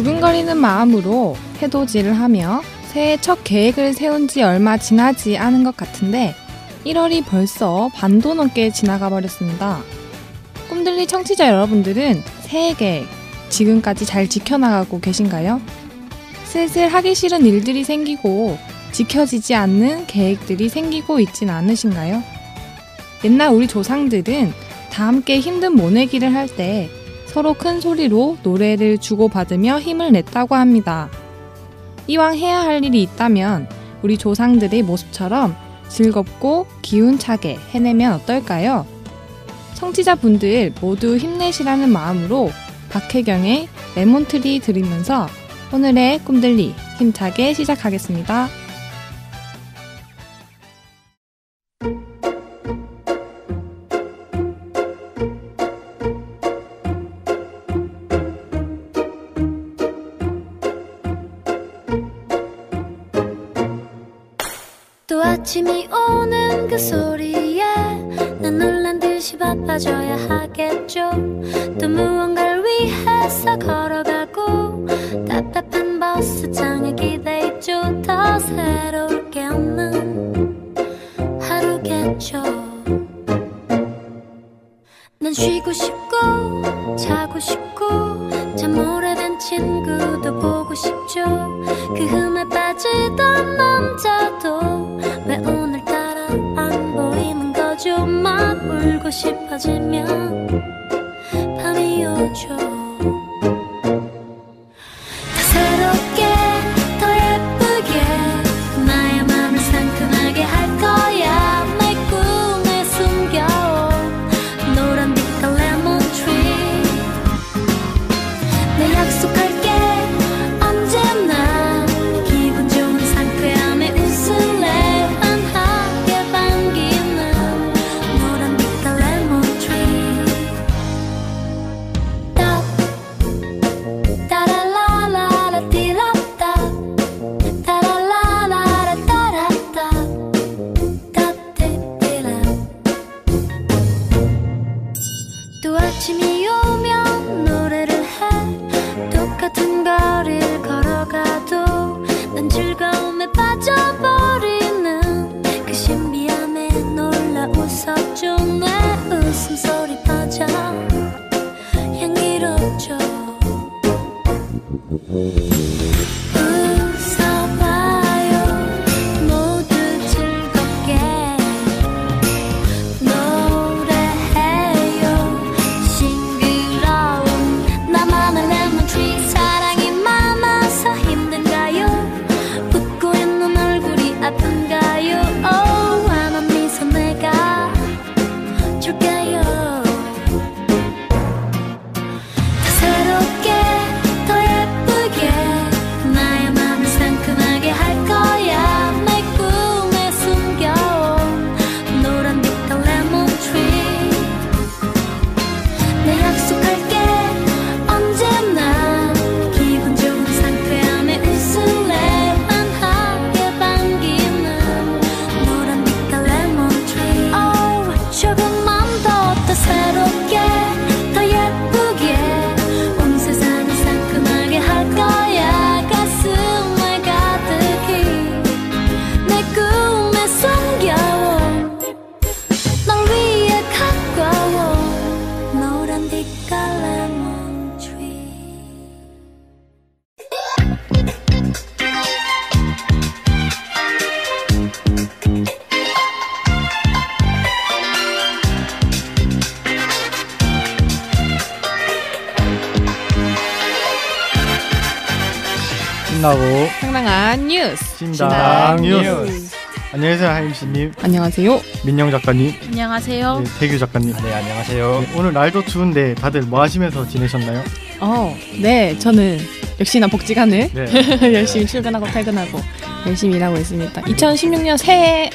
두근거리는 마음으로 해돋이를 하며 새해 첫 계획을 세운 지 얼마 지나지 않은 것 같은데 1월이 벌써 반도 넘게 지나가 버렸습니다. 꿈들리 청취자 여러분들은 새해 계획 지금까지 잘 지켜나가고 계신가요? 슬슬 하기 싫은 일들이 생기고 지켜지지 않는 계획들이 생기고 있진 않으신가요? 옛날 우리 조상들은 다 함께 힘든 모내기를 할 때 서로 큰 소리로 노래를 주고받으며 힘을 냈다고 합니다. 이왕 해야 할 일이 있다면 우리 조상들의 모습처럼 즐겁고 기운차게 해내면 어떨까요? 청취자분들 모두 힘내시라는 마음으로 박혜경의 레몬트리 들으면서 오늘의 꿈들리 힘차게 시작하겠습니다. 또 아침이 오는 그 소리에 난 놀란 듯이 바빠져야 하겠죠. 또 무언가를 위해서 걸어가고 답답한 버스장에 기대있죠. 더 새로울 게 없는 하루겠죠. 난 쉬고 싶고 자고 싶고 참 오래된 친구도 보고 싶죠. 그 흠에 빠지던 남자도 왜 오늘따라 안 보이는 거죠. 막 울고 싶어지면 밤이 오죠. 더 새롭게 더 예쁘게 나의 맘을 상큼하게 할 거야. 내 꿈에 숨겨온 노란 빛깔 레몬 트리. 내 약속할게 언제나 기분 좋은 상쾌함에 웃을래. 환하게 반기는 노란 빛깔 레몬 트리. 따라라라라 띠라따 따라라라라 따라따 따띠띠라. 또 아침이 오면 노래를 해. 똑같은 거리를 걸어가도 난 즐거움에 빠져버리는 그 신비함에 놀라 웃었죠. 내 웃음소리 퍼져 향기롭죠. 웃어봐요 모두 즐겁게 노래해요. 싱그러운 나만의 레몬트리. 사랑이 많아서 힘든가요? 웃고 있는 얼굴이 아픈가요? 환한 미소 내가 줄게요. 더 새롭게 더 예쁘게 나의 맘을 상큼하게 할 거야. 내 꿈에 숨겨온 노란 빛깔 레몬 트리. 내 약속할게 언제나 기분 좋은 상쾌함에 웃을래. 환하게 반기는 노란 빛깔 레몬 트리. 조금만 더 새롭게 더 예쁘게 온 세상을 상큼하게 할 거야. 가슴에 가득히 내 꿈에 숨겨온 널 위해 가까워 노란 빛깔 레몬 트리. 신나고 상당한 뉴스 신당 뉴스. 안녕하세요 하임씨님, 안녕하세요. 민영 작가님, 안녕하세요. 네, 태규 작가님. 네, 안녕하세요. 네, 오늘 날도 추운데 다들 뭐 하시면서 지내셨나요? 네, 저는 역시나 복지관을 네. 열심히 출근하고 퇴근하고 열심히 일하고 있습니다. 2016년 새해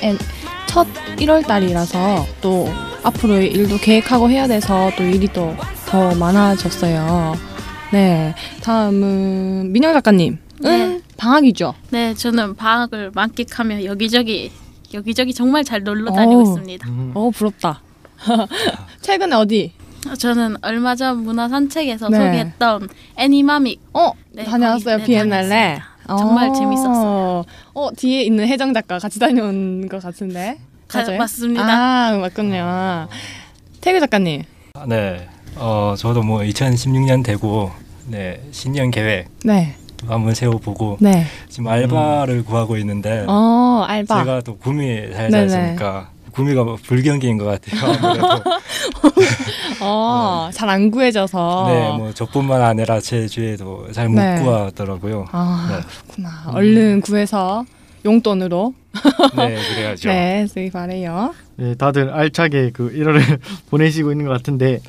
첫 1월 달이라서 또 앞으로의 일도 계획하고 해야 돼서 또 일이 또 더 많아졌어요. 네, 다음은 민영 작가님. 네. 방학이죠? 네, 저는 방학을 만끽하며 여기저기 정말 잘 놀러 다니고 있습니다. 부럽다. 최근에 어디 저는 얼마 전 문화 산책에서 네. 소개했던 애니마믹. 네, 다녀왔어요, 거기, 비엔날레. 다녀왔습니다. 정말 재밌었어요. 뒤에 있는 혜정 작가 같이 다녀온 것 같은데. 맞아요? 맞습니다. 맞군요. 태규 작가님. 네, 저도 뭐 2016년 되고 네 신년 계획 네. 한번 세워보고 네. 지금 알바를 구하고 있는데 알바. 제가 또 구미 살지 네네. 않습니까? 구미가 뭐 불경기인 것 같아요. 아무래도 잘 안 구해져서. 네, 뭐 저뿐만 아니라 제 주위에도 잘 못 네. 구하더라고요. 네. 그렇구나. 얼른 구해서 용돈으로 네, 그래야죠. 네, 쓰기 바래요. 네, 다들 알차게 그 1월을 보내시고 있는 것 같은데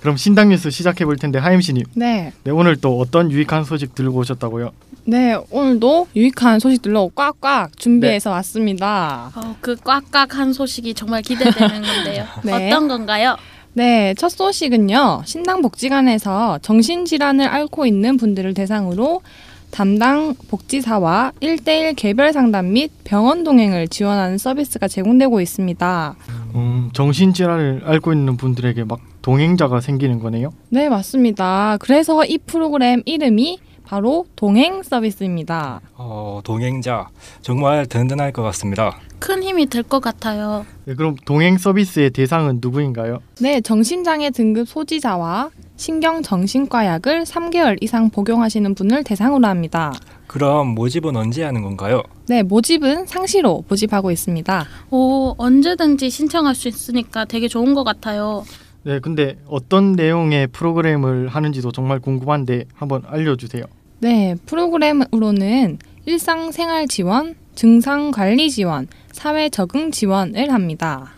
그럼 신당 뉴스 시작해 볼 텐데 하임 씨님. 네. 네, 오늘 또 어떤 유익한 소식 들고 오셨다고요? 네, 오늘도 유익한 소식들로 꽉꽉 준비해서 왔습니다. 그 꽉꽉한 소식이 정말 기대되는 건데요. 네. 어떤 건가요? 네, 첫 소식은요. 신당복지관에서 정신질환을 앓고 있는 분들을 대상으로 담당 복지사와 1대1 개별 상담 및 병원 동행을 지원하는 서비스가 제공되고 있습니다. 정신질환을 앓고 있는 분들에게 막 동행자가 생기는 거네요? 네, 맞습니다. 그래서 이 프로그램 이름이 바로 동행 서비스입니다. 동행자 정말 든든할 것 같습니다. 큰 힘이 될 것 같아요. 네, 그럼 동행 서비스의 대상은 누구인가요? 네, 정신장애 등급 소지자와 신경정신과 약을 3개월 이상 복용하시는 분을 대상으로 합니다. 그럼 모집은 언제 하는 건가요? 네, 모집은 상시로 모집하고 있습니다. 언제든지 신청할 수 있으니까 되게 좋은 것 같아요. 네, 근데 어떤 내용의 프로그램을 하는지도 정말 궁금한데 한번 알려주세요. 네, 프로그램으로는 일상생활 지원, 증상관리 지원, 사회 적응 지원을 합니다.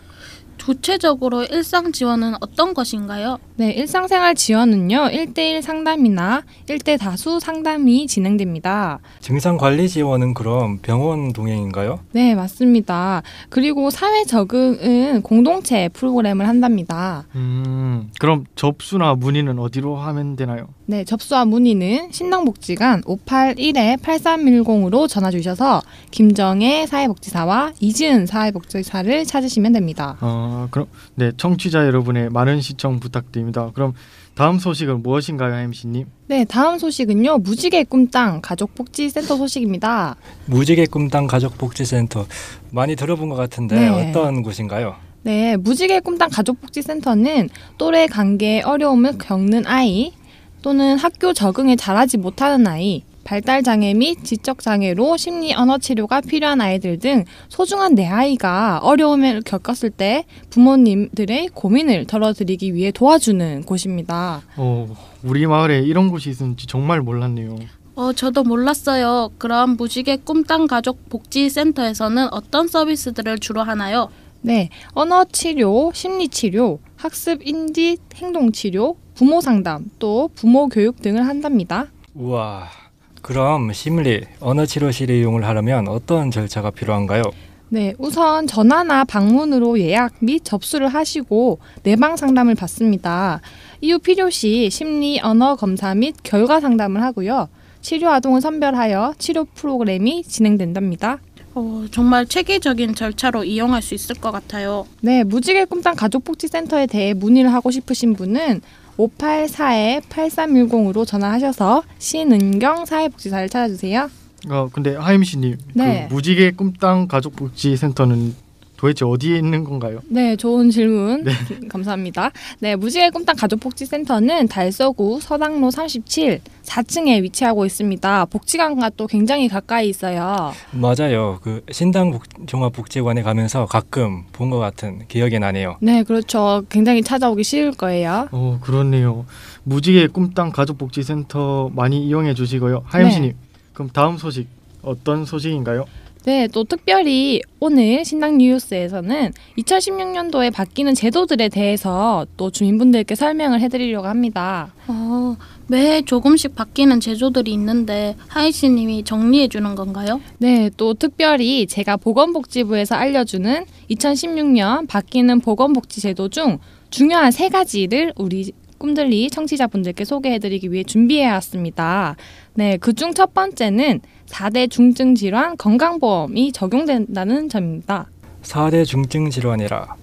구체적으로 일상 지원은 어떤 것인가요? 네, 일상생활 지원은요, 1대1 상담이나 1대 다수 상담이 진행됩니다. 증상관리 지원은 그럼 병원 동행인가요? 네, 맞습니다. 그리고 사회 적응은 공동체 프로그램을 한답니다. 그럼 접수나 문의는 어디로 하면 되나요? 네, 접수와 문의는 신당복지관 581-8310으로 전화 주셔서 김정혜 사회복지사와 이지은 사회복지사를 찾으시면 됩니다. 그럼 네, 청취자 여러분의 많은 시청 부탁드립니다. 그럼 다음 소식은 무엇인가요, MC님? 네, 다음 소식은요. 무지개 꿈땅 가족복지센터 소식입니다. 무지개 꿈땅 가족복지센터 많이 들어본 것 같은데 네. 어떤 곳인가요? 네, 무지개 꿈땅 가족복지센터는 또래 관계에 어려움을 겪는 아이 또는 학교 적응에 잘하지 못하는 아이, 발달장애 및 지적장애로 심리 언어 치료가 필요한 아이들 등 소중한 내 아이가 어려움을 겪었을 때 부모님들의 고민을 덜어드리기 위해 도와주는 곳입니다. 우리 마을에 이런 곳이 있는지 정말 몰랐네요. 저도 몰랐어요. 그럼 무지개 꿈땅 가족 복지센터에서는 어떤 서비스들을 주로 하나요? 네, 언어 치료, 심리 치료, 학습 인지 행동 치료, 부모 상담, 또 부모 교육 등을 한답니다. 우와, 그럼 심리, 언어치료실 이용을 하려면 어떤 절차가 필요한가요? 네, 우선 전화나 방문으로 예약 및 접수를 하시고 내방 상담을 받습니다. 이후 필요시 심리 언어 검사 및 결과 상담을 하고요. 치료 아동을 선별하여 치료 프로그램이 진행된답니다. 정말 체계적인 절차로 이용할 수 있을 것 같아요. 네, 무지개 꿈땅 가족복지센터에 대해 문의를 하고 싶으신 분은 584-8310으로 전화하셔서 신은경 사회복지사를 찾아주세요. 근데 하임 씨님, 네. 그 무지개 꿈땅 가족복지센터는 도대체 어디에 있는 건가요? 네, 좋은 질문 감사합니다. 네, 무지개 꿈땅 가족복지센터는 달서구 서당로 37 4층에 위치하고 있습니다. 복지관과 또 굉장히 가까이 있어요. 맞아요. 그 신당 종합복지관에 가면서 가끔 본 것 같은 기억이 나네요. 네, 그렇죠. 굉장히 찾아오기 쉬울 거예요. 그렇네요. 무지개 꿈땅 가족복지센터 많이 이용해 주시고요. 하임 네. 씨님, 그럼 다음 소식 어떤 소식인가요? 네, 또 특별히 오늘 신당 뉴스에서는 2016년도에 바뀌는 제도들에 대해서 또 주민분들께 설명을 해드리려고 합니다. 매 조금씩 바뀌는 제도들이 있는데 하이씨님이 정리해 주는 건가요? 네, 또 특별히 제가 보건복지부에서 알려주는 2016년 바뀌는 보건복지 제도 중 중요한 3가지를 우리 꿈들리 청취자분들께 소개해드리기 위해 준비해왔습니다. 네, 그중 첫 번째는 4대 중증 질환 건강보험이 적용된다는 점입니다. 4대 중증 질환이라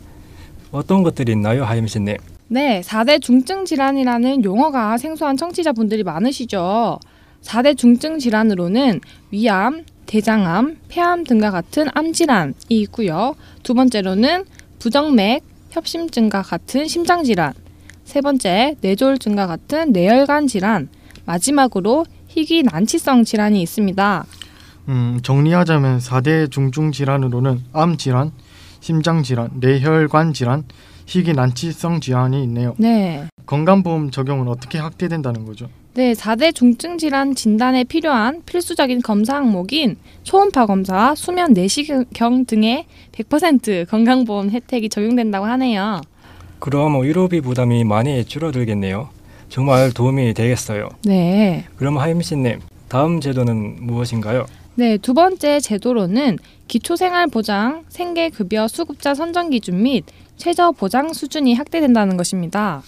어떤 것들이 있나요, 하임씨님? 네, 4대 중증 질환이라는 용어가 생소한 청취자분들이 많으시죠. 4대 중증 질환으로는 위암, 대장암, 폐암 등과 같은 암질환이 있고요. 두 번째로는 부정맥, 협심증과 같은 심장질환, 세 번째 뇌졸중과 같은 뇌혈관 질환, 마지막으로 희귀 난치성 질환이 있습니다. 정리하자면 4대 중증 질환으로는 암 질환, 심장 질환, 뇌혈관 질환, 희귀 난치성 질환이 있네요. 네. 건강보험 적용은 어떻게 확대된다는 거죠? 네, 4대 중증 질환 진단에 필요한 필수적인 검사 항목인 초음파 검사와 수면 내시경 등의 100% 건강보험 혜택이 적용된다고 하네요. 그럼 의료비 부담이 많이 줄어들겠네요. 정말 도움이 되겠어요. 네. 그럼 하임씨님, 다음 제도는 무엇인가요? 네, 두 번째 제도로는 기초생활보장, 생계급여 수급자 선정 기준 및 최저보장 수준이 확대된다는 것입니다.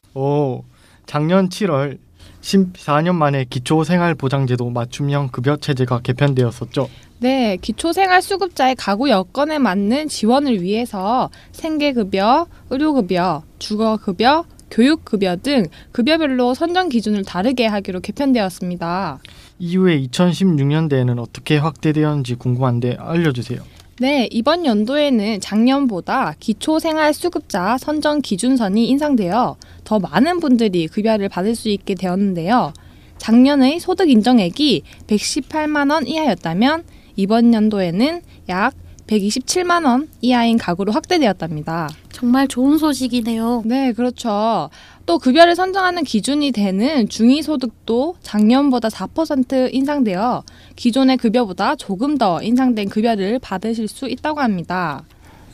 작년 7월 14년 만에 기초생활보장제도 맞춤형 급여 체제가 개편되었었죠. 네, 기초생활수급자의 가구 여건에 맞는 지원을 위해서 생계급여, 의료급여, 주거급여, 교육급여 등 급여별로 선정 기준을 다르게 하기로 개편되었습니다. 이후에 2016년대에는 어떻게 확대되었는지 궁금한데 알려주세요. 네, 이번 연도에는 작년보다 기초생활수급자 선정 기준선이 인상되어 더 많은 분들이 급여를 받을 수 있게 되었는데요. 작년의 소득 인정액이 118만 원 이하였다면 이번 연도에는 약 127만 원 이하인 가구로 확대되었답니다. 정말 좋은 소식이네요. 네, 그렇죠. 또 급여를 선정하는 기준이 되는 중위소득도 작년보다 4% 인상되어 기존의 급여보다 조금 더 인상된 급여를 받으실 수 있다고 합니다.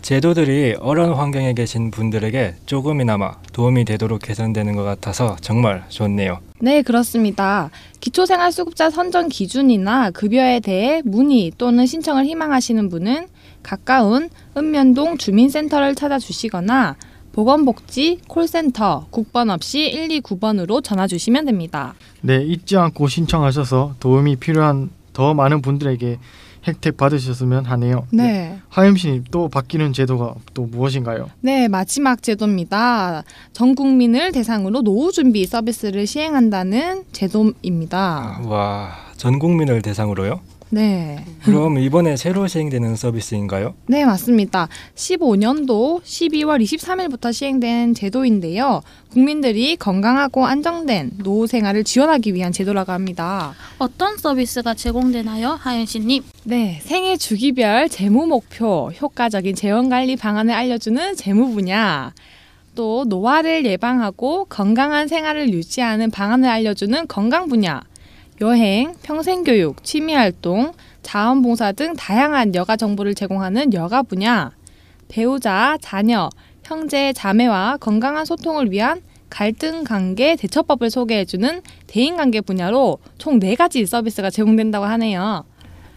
제도들이 어려운 환경에 계신 분들에게 조금이나마 도움이 되도록 개선되는 것 같아서 정말 좋네요. 네, 그렇습니다. 기초생활수급자 선정 기준이나 급여에 대해 문의 또는 신청을 희망하시는 분은 가까운 읍면동 주민센터를 찾아주시거나 보건복지 콜센터 국번 없이 129번으로 전화 주시면 됩니다. 네, 잊지 않고 신청하셔서 도움이 필요한 더 많은 분들에게 혜택 받으셨으면 하네요. 네. 하임씨님, 또 바뀌는 제도가 또 무엇인가요? 네, 마지막 제도입니다. 전 국민을 대상으로 노후 준비 서비스를 시행한다는 제도입니다. 와, 전 국민을 대상으로요? 네. 그럼 이번에 새로 시행되는 서비스인가요? 네, 맞습니다. 15년도 12월 23일부터 시행된 제도인데요. 국민들이 건강하고 안정된 노후 생활을 지원하기 위한 제도라고 합니다. 어떤 서비스가 제공되나요, 하윤씨님? 네, 생애 주기별 재무 목표, 효과적인 재원관리 방안을 알려주는 재무 분야, 또 노화를 예방하고 건강한 생활을 유지하는 방안을 알려주는 건강 분야, 여행, 평생교육, 취미활동, 자원봉사 등 다양한 여가 정보를 제공하는 여가 분야, 배우자, 자녀, 형제, 자매와 건강한 소통을 위한 갈등 관계 대처법을 소개해주는 대인관계 분야로 총 4가지 서비스가 제공된다고 하네요.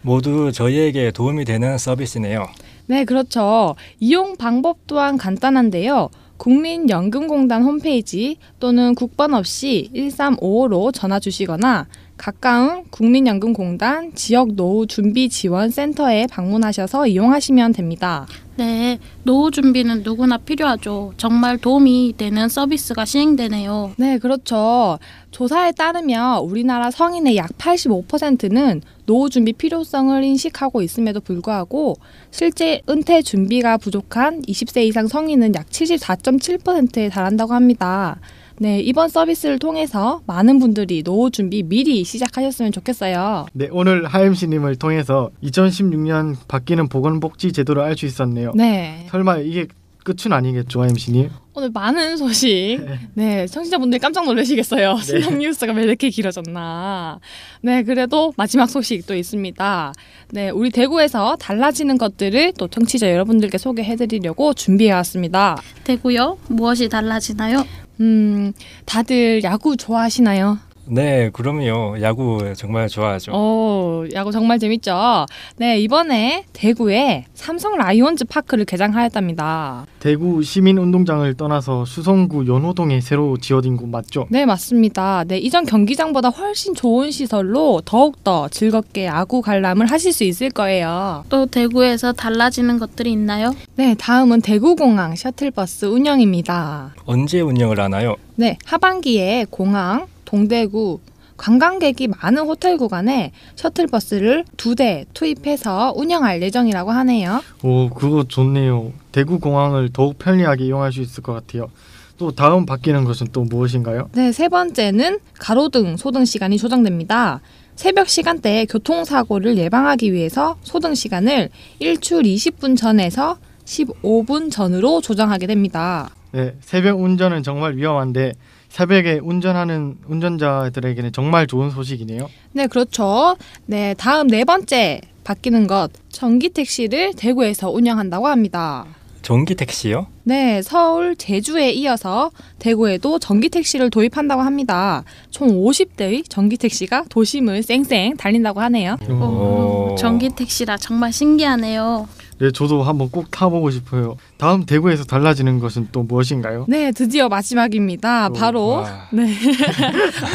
모두 저희에게 도움이 되는 서비스네요. 네, 그렇죠. 이용 방법 또한 간단한데요. 국민연금공단 홈페이지 또는 국번 없이 1355로 전화 주시거나 가까운 국민연금공단 지역노후준비지원센터에 방문하셔서 이용하시면 됩니다. 네, 노후 준비는 누구나 필요하죠. 정말 도움이 되는 서비스가 시행되네요. 네, 그렇죠. 조사에 따르면 우리나라 성인의 약 85%는 노후 준비 필요성을 인식하고 있음에도 불구하고 실제 은퇴 준비가 부족한 20세 이상 성인은 약 74.7%에 달한다고 합니다. 네, 이번 서비스를 통해서 많은 분들이 노후 준비 미리 시작하셨으면 좋겠어요. 네, 오늘 하임씨님을 통해서 2016년 바뀌는 보건복지 제도를 알 수 있었네요. 네. 설마 이게 끝은 아니겠죠, 하임씨님? 오늘 많은 소식, 네, 청취자분들이 깜짝 놀라시겠어요. 신랑 뉴스가 왜 이렇게 길어졌나. 네, 그래도 마지막 소식도 있습니다. 네, 우리 대구에서 달라지는 것들을 또 청취자 여러분들께 소개해드리려고 준비해왔습니다. 대구요? 무엇이 달라지나요? 다들 야구 좋아하시나요? 네, 그럼요. 야구 정말 좋아하죠. 야구 정말 재밌죠. 네, 이번에 대구에 삼성 라이온즈 파크를 개장하였답니다. 대구 시민운동장을 떠나서 수성구 연호동에 새로 지어진 곳 맞죠? 네, 맞습니다. 네, 이전 경기장보다 훨씬 좋은 시설로 더욱더 즐겁게 야구 관람을 하실 수 있을 거예요. 또 대구에서 달라지는 것들이 있나요? 네, 다음은 대구공항 셔틀버스 운영입니다. 언제 운영을 하나요? 네, 하반기에 공항, 동대구, 관광객이 많은 호텔 구간에 셔틀버스를 2대 투입해서 운영할 예정이라고 하네요. 오, 그거 좋네요. 대구 공항을 더욱 편리하게 이용할 수 있을 것 같아요. 또 다음 바뀌는 것은 또 무엇인가요? 네, 세 번째는 가로등, 소등 시간이 조정됩니다. 새벽 시간대에 교통사고를 예방하기 위해서 소등 시간을 일출 20분 전에서 15분 전으로 조정하게 됩니다. 네, 새벽 운전은 정말 위험한데 새벽에 운전하는 운전자들에게는 정말 좋은 소식이네요. 네, 그렇죠. 네, 다음 네 번째 바뀌는 것, 전기 택시를 대구에서 운영한다고 합니다. 전기 택시요? 네, 서울, 제주에 이어서 대구에도 전기 택시를 도입한다고 합니다. 총 50대의 전기 택시가 도심을 쌩쌩 달린다고 하네요. 전기 택시라 정말 신기하네요. 네, 저도 한번 꼭 타보고 싶어요. 다음 대구에서 달라지는 것은 또 무엇인가요? 네, 드디어 마지막입니다. 바로 와. 네,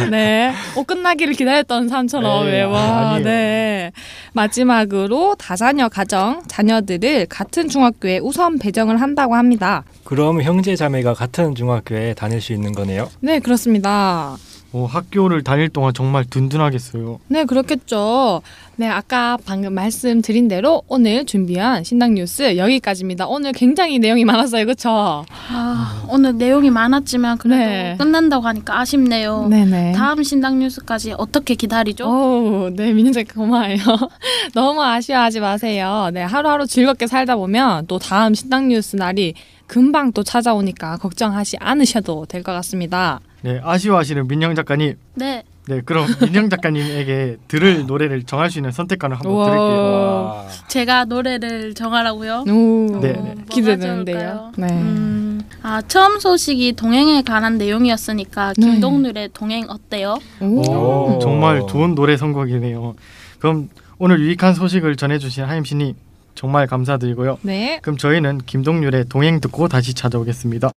네, 끝나기를 기다렸던 삶처럼 에이, 와, 아니에요. 네, 마지막으로 다자녀 가정 자녀들을 같은 중학교에 우선 배정을 한다고 합니다. 그럼 형제 자매가 같은 중학교에 다닐 수 있는 거네요? 네, 그렇습니다. 학교를 다닐 동안 정말 든든하겠어요. 네, 그렇겠죠. 네, 아까 방금 말씀드린 대로 오늘 준비한 신당 뉴스 여기까지입니다. 오늘 굉장히 내용이 많았어요, 그렇죠? 오늘 내용이 많았지만 그래도 네. 끝난다고 하니까 아쉽네요. 네네. 다음 신당 뉴스까지 어떻게 기다리죠? 네, 민윤 고마워요. 너무 아쉬워하지 마세요. 네, 하루하루 즐겁게 살다 보면 또 다음 신당 뉴스 날이 금방 또 찾아오니까 걱정하지 않으셔도 될 것 같습니다. 네, 아쉬워하시는 민영 작가님. 네. 네, 그럼 민영 작가님에게 들을 노래를 정할 수 있는 선택권을 한번 우와. 드릴게요. 와. 제가 노래를 정하라고요? 오, 네, 네. 뭐가 기대되는데요. 좋을까요? 네. 처음 소식이 동행에 관한 내용이었으니까 네. 김동률의 동행 어때요? 오, 정말 좋은 노래 선곡이네요. 그럼 오늘 유익한 소식을 전해주신 하임씨님 정말 감사드리고요. 네. 그럼 저희는 김동률의 동행 듣고 다시 찾아오겠습니다.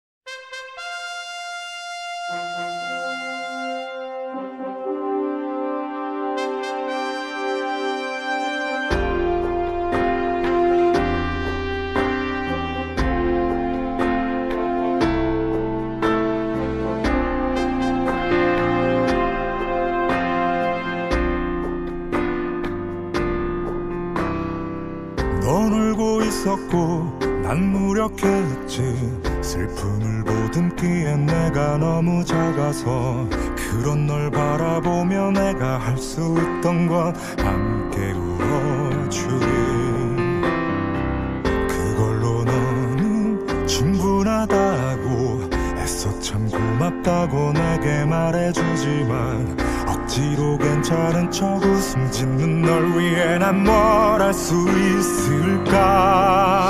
넌 울고 있었고 난 무력했지. 슬픔을 보듬기에 내가 너무 작아서 그런 널 바라보며 내가 할 수 있던 건 함께 울어주기. 그걸로 너는 충분하다고 애써 참 고맙다고 내게 말해주지만 억지로 괜찮은 척 웃음 짓는 널 위해 난 뭘 할 수 있을까.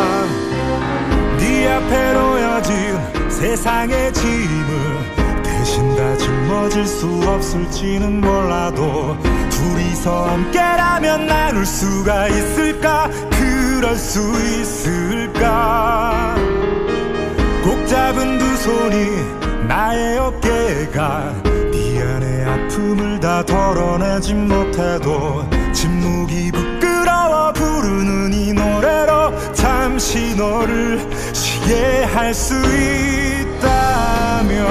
네 앞에 놓여진 세상의 짐을 대신 다 짊어질 수 없을지는 몰라도 둘이서 함께라면 나눌 수가 있을까. 그럴 수 있을까. 꼭 잡은 두 손이 나의 어깨가 네 안의 아픔을 다 덜어내지 못해도 침묵이 부끄러워 부르는 이 노래로 잠시 너를 쉬게 할 수 있다면.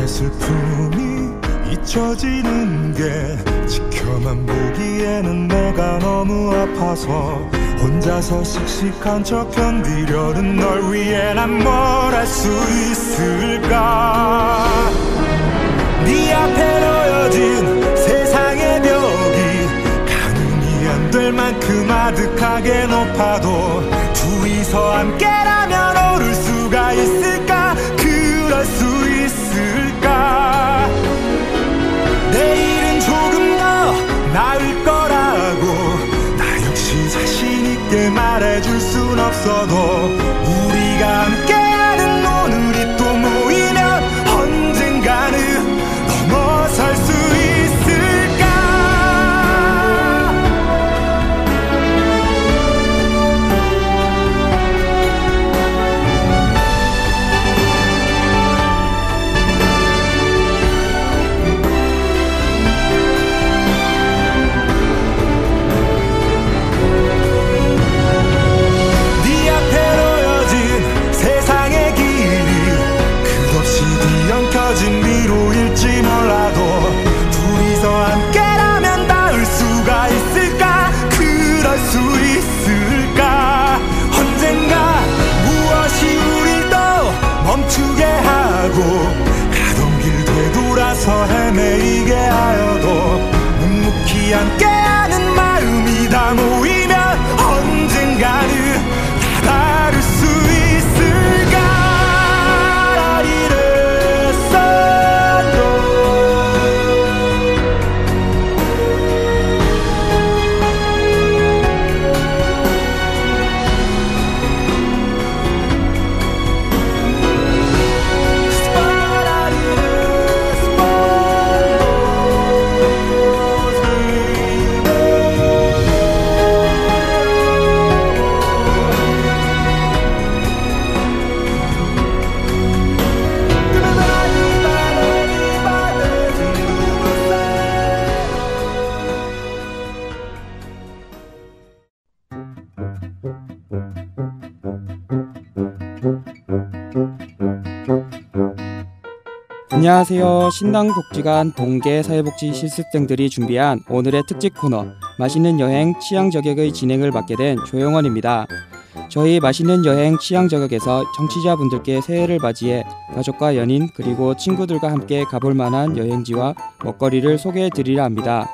슬픔이 잊혀지는 게 지켜만 보기에는 내가 너무 아파서 혼자서 씩씩한 척 견디려는 널 위해 난 뭘 할 수 있을까. 네 앞에 놓여진 세상의 벽이 가늠이 안 될 만큼 아득하게 높아도 둘이서 함께라면 오를 수가 있을까. 그럴 수 있을까. 내 없어도 우리가 함께하는 오늘이 또 모이면 언젠가는 넘어설 수 있을까. 네 앞에 놓여진 세상의 길이 끝없이 뒤엉켜진 미로일지 몰라도 둘이서 함께라면 닿을 수가 있을까. 그럴 수 있을까. 언젠가 무엇이 우릴 또 멈추게 하고 가던 길 되돌아서 헤매이게 하여도 묵묵히 함께하는 마음이 다 모이면 언젠가는 다 다를 수 있을까. 안녕하세요. 신당복지관 동계 사회복지 실습생들이 준비한 오늘의 특집 코너 맛있는 여행 취향 저격의 진행을 맡게 된 조영원입니다. 저희 맛있는 여행 취향 저격에서 청취자분들께 새해를 맞이해 가족과 연인 그리고 친구들과 함께 가볼 만한 여행지와 먹거리를 소개해 드리려 합니다.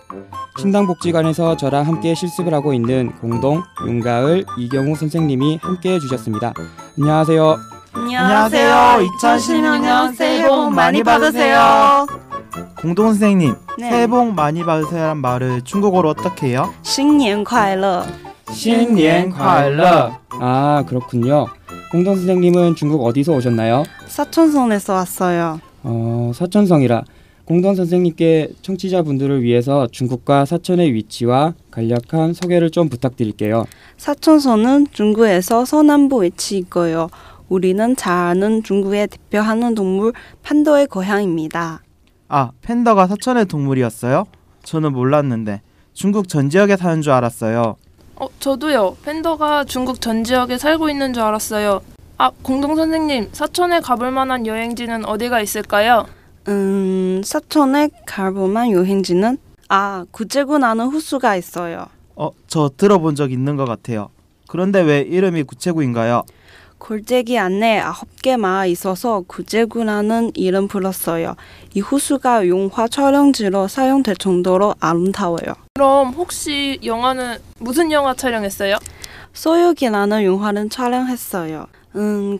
신당복지관에서 저랑 함께 실습을 하고 있는 공동, 윤가을, 이경우 선생님이 함께 해주셨습니다. 안녕하세요. 안녕하세요. 2016년 새해 복 많이 받으세요. 공동 선생님, 네. 새해 복 많이 받으세요란 말을 중국어로 어떻게 해요? 新年快乐. 신년快乐. 아, 그렇군요. 공동 선생님은 중국 어디서 오셨나요? 사촌성에서 왔어요. 사촌성이라. 공동 선생님께 청취자분들을 위해서 중국과 사촌의 위치와 간략한 소개를 좀 부탁드릴게요. 사촌성은 중국에서 서남부 위치에 있고요. 우리는 잘 아는 중국의 대표하는 동물 판더의 고향입니다. 아, 팬더가 사천의 동물이었어요? 저는 몰랐는데 중국 전 지역에 사는 줄 알았어요. 저도요. 팬더가 중국 전 지역에 살고 있는 줄 알았어요. 아, 공동 선생님, 사천에 가볼 만한 여행지는 어디가 있을까요? 사천에 가볼 만한 여행지는 구제구라는 호수가 있어요. 저 들어본 적 있는 것 같아요. 그런데 왜 이름이 구제구인가요? 골짜기 안에 9개 마을이 있어서 구제구라는 이름 불렀어요. 이 호수가 영화 촬영지로 사용될 정도로 아름다워요. 그럼 혹시 영화는 무슨 영화 촬영했어요? 소유기라는 영화를 촬영했어요.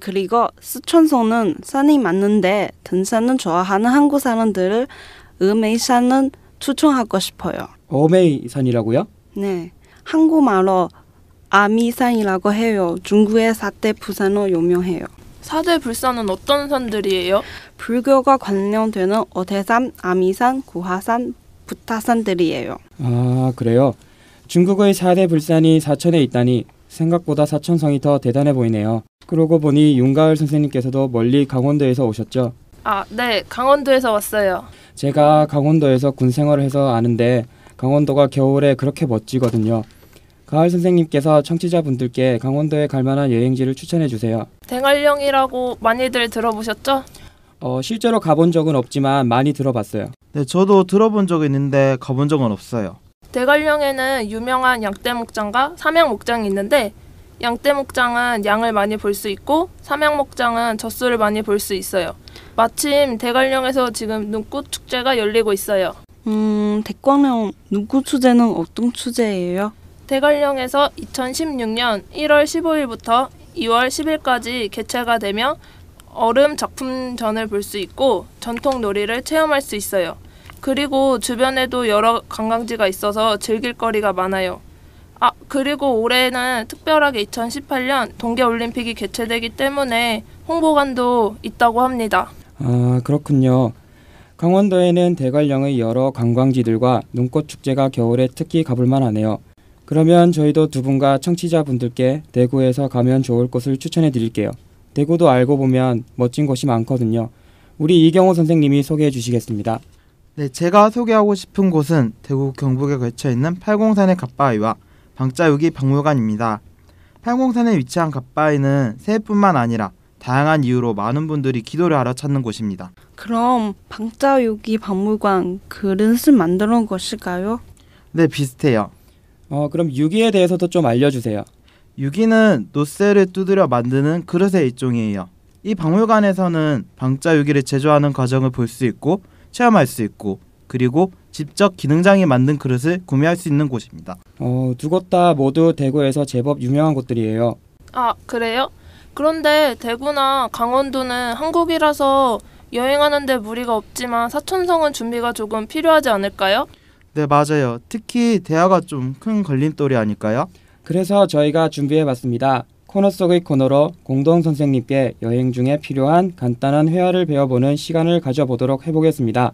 그리고 스촨성은 산이 많은데 등산을 좋아하는 한국 사람들을 어메이산을 추천하고 싶어요. 어메이산이라고요? 네, 한국말로 아미산이라고 해요. 중국의 4대 부산으로 유명해요. 4대 불산은 어떤 산들이에요? 불교가 관련되는 어태산, 아미산, 구하산, 부타산들이에요. 아, 그래요? 중국의 4대 불산이 사천에 있다니 생각보다 사천성이 더 대단해 보이네요. 그러고 보니 윤가을 선생님께서도 멀리 강원도에서 오셨죠? 아, 네. 강원도에서 왔어요. 제가 강원도에서 군 생활을 해서 아는데 강원도가 겨울에 그렇게 멋지거든요. 가을 선생님께서 청취자분들께 강원도에 갈 만한 여행지를 추천해 주세요. 대관령이라고 많이들 들어보셨죠? 실제로 가본 적은 없지만 많이 들어봤어요. 네, 저도 들어본 적이 있는데 가본 적은 없어요. 대관령에는 유명한 양떼목장과 삼양목장이 있는데 양떼목장은 양을 많이 볼 수 있고 삼양목장은 젖소를 많이 볼 수 있어요. 마침 대관령에서 지금 눈꽃 축제가 열리고 있어요. 대관령 눈꽃 축제는 어떤 축제예요? 대관령에서 2016년 1월 15일부터 2월 10일까지 개최가 되며 얼음 작품전을 볼 수 있고 전통 놀이를 체험할 수 있어요. 그리고 주변에도 여러 관광지가 있어서 즐길 거리가 많아요. 그리고 올해는 특별하게 2018년 동계올림픽이 개최되기 때문에 홍보관도 있다고 합니다. 아, 그렇군요. 강원도에는 대관령의 여러 관광지들과 눈꽃축제가 겨울에 특히 가볼만 하네요. 그러면 저희도 두 분과 청취자분들께 대구에서 가면 좋을 곳을 추천해 드릴게요. 대구도 알고 보면 멋진 곳이 많거든요. 우리 이경호 선생님이 소개해 주시겠습니다. 네, 제가 소개하고 싶은 곳은 대구 경북에 걸쳐 있는 팔공산의 갓바위와 방자유기 박물관입니다. 팔공산에 위치한 갓바위는 새해뿐만 아니라 다양한 이유로 많은 분들이 기도를 하러 찾는 곳입니다. 그럼 방자유기 박물관 그릇을 만들어 온 것일까요? 네, 비슷해요. 그럼 유기에 대해서도 좀 알려주세요. 유기는 노쇠를 두드려 만드는 그릇의 일종이에요. 이 박물관에서는 방자유기를 제조하는 과정을 볼 수 있고 체험할 수 있고 그리고 직접 기능장이 만든 그릇을 구매할 수 있는 곳입니다. 두 곳 다 모두 대구에서 제법 유명한 곳들이에요. 그래요? 그런데 대구나 강원도는 한국이라서 여행하는데 무리가 없지만 사천성은 준비가 조금 필요하지 않을까요? 네, 맞아요. 특히 대화가 좀 큰 걸림돌이 아닐까요? 그래서 저희가 준비해봤습니다. 코너 속의 코너로 공동 선생님께 여행 중에 필요한 간단한 회화를 배워보는 시간을 가져보도록 해보겠습니다.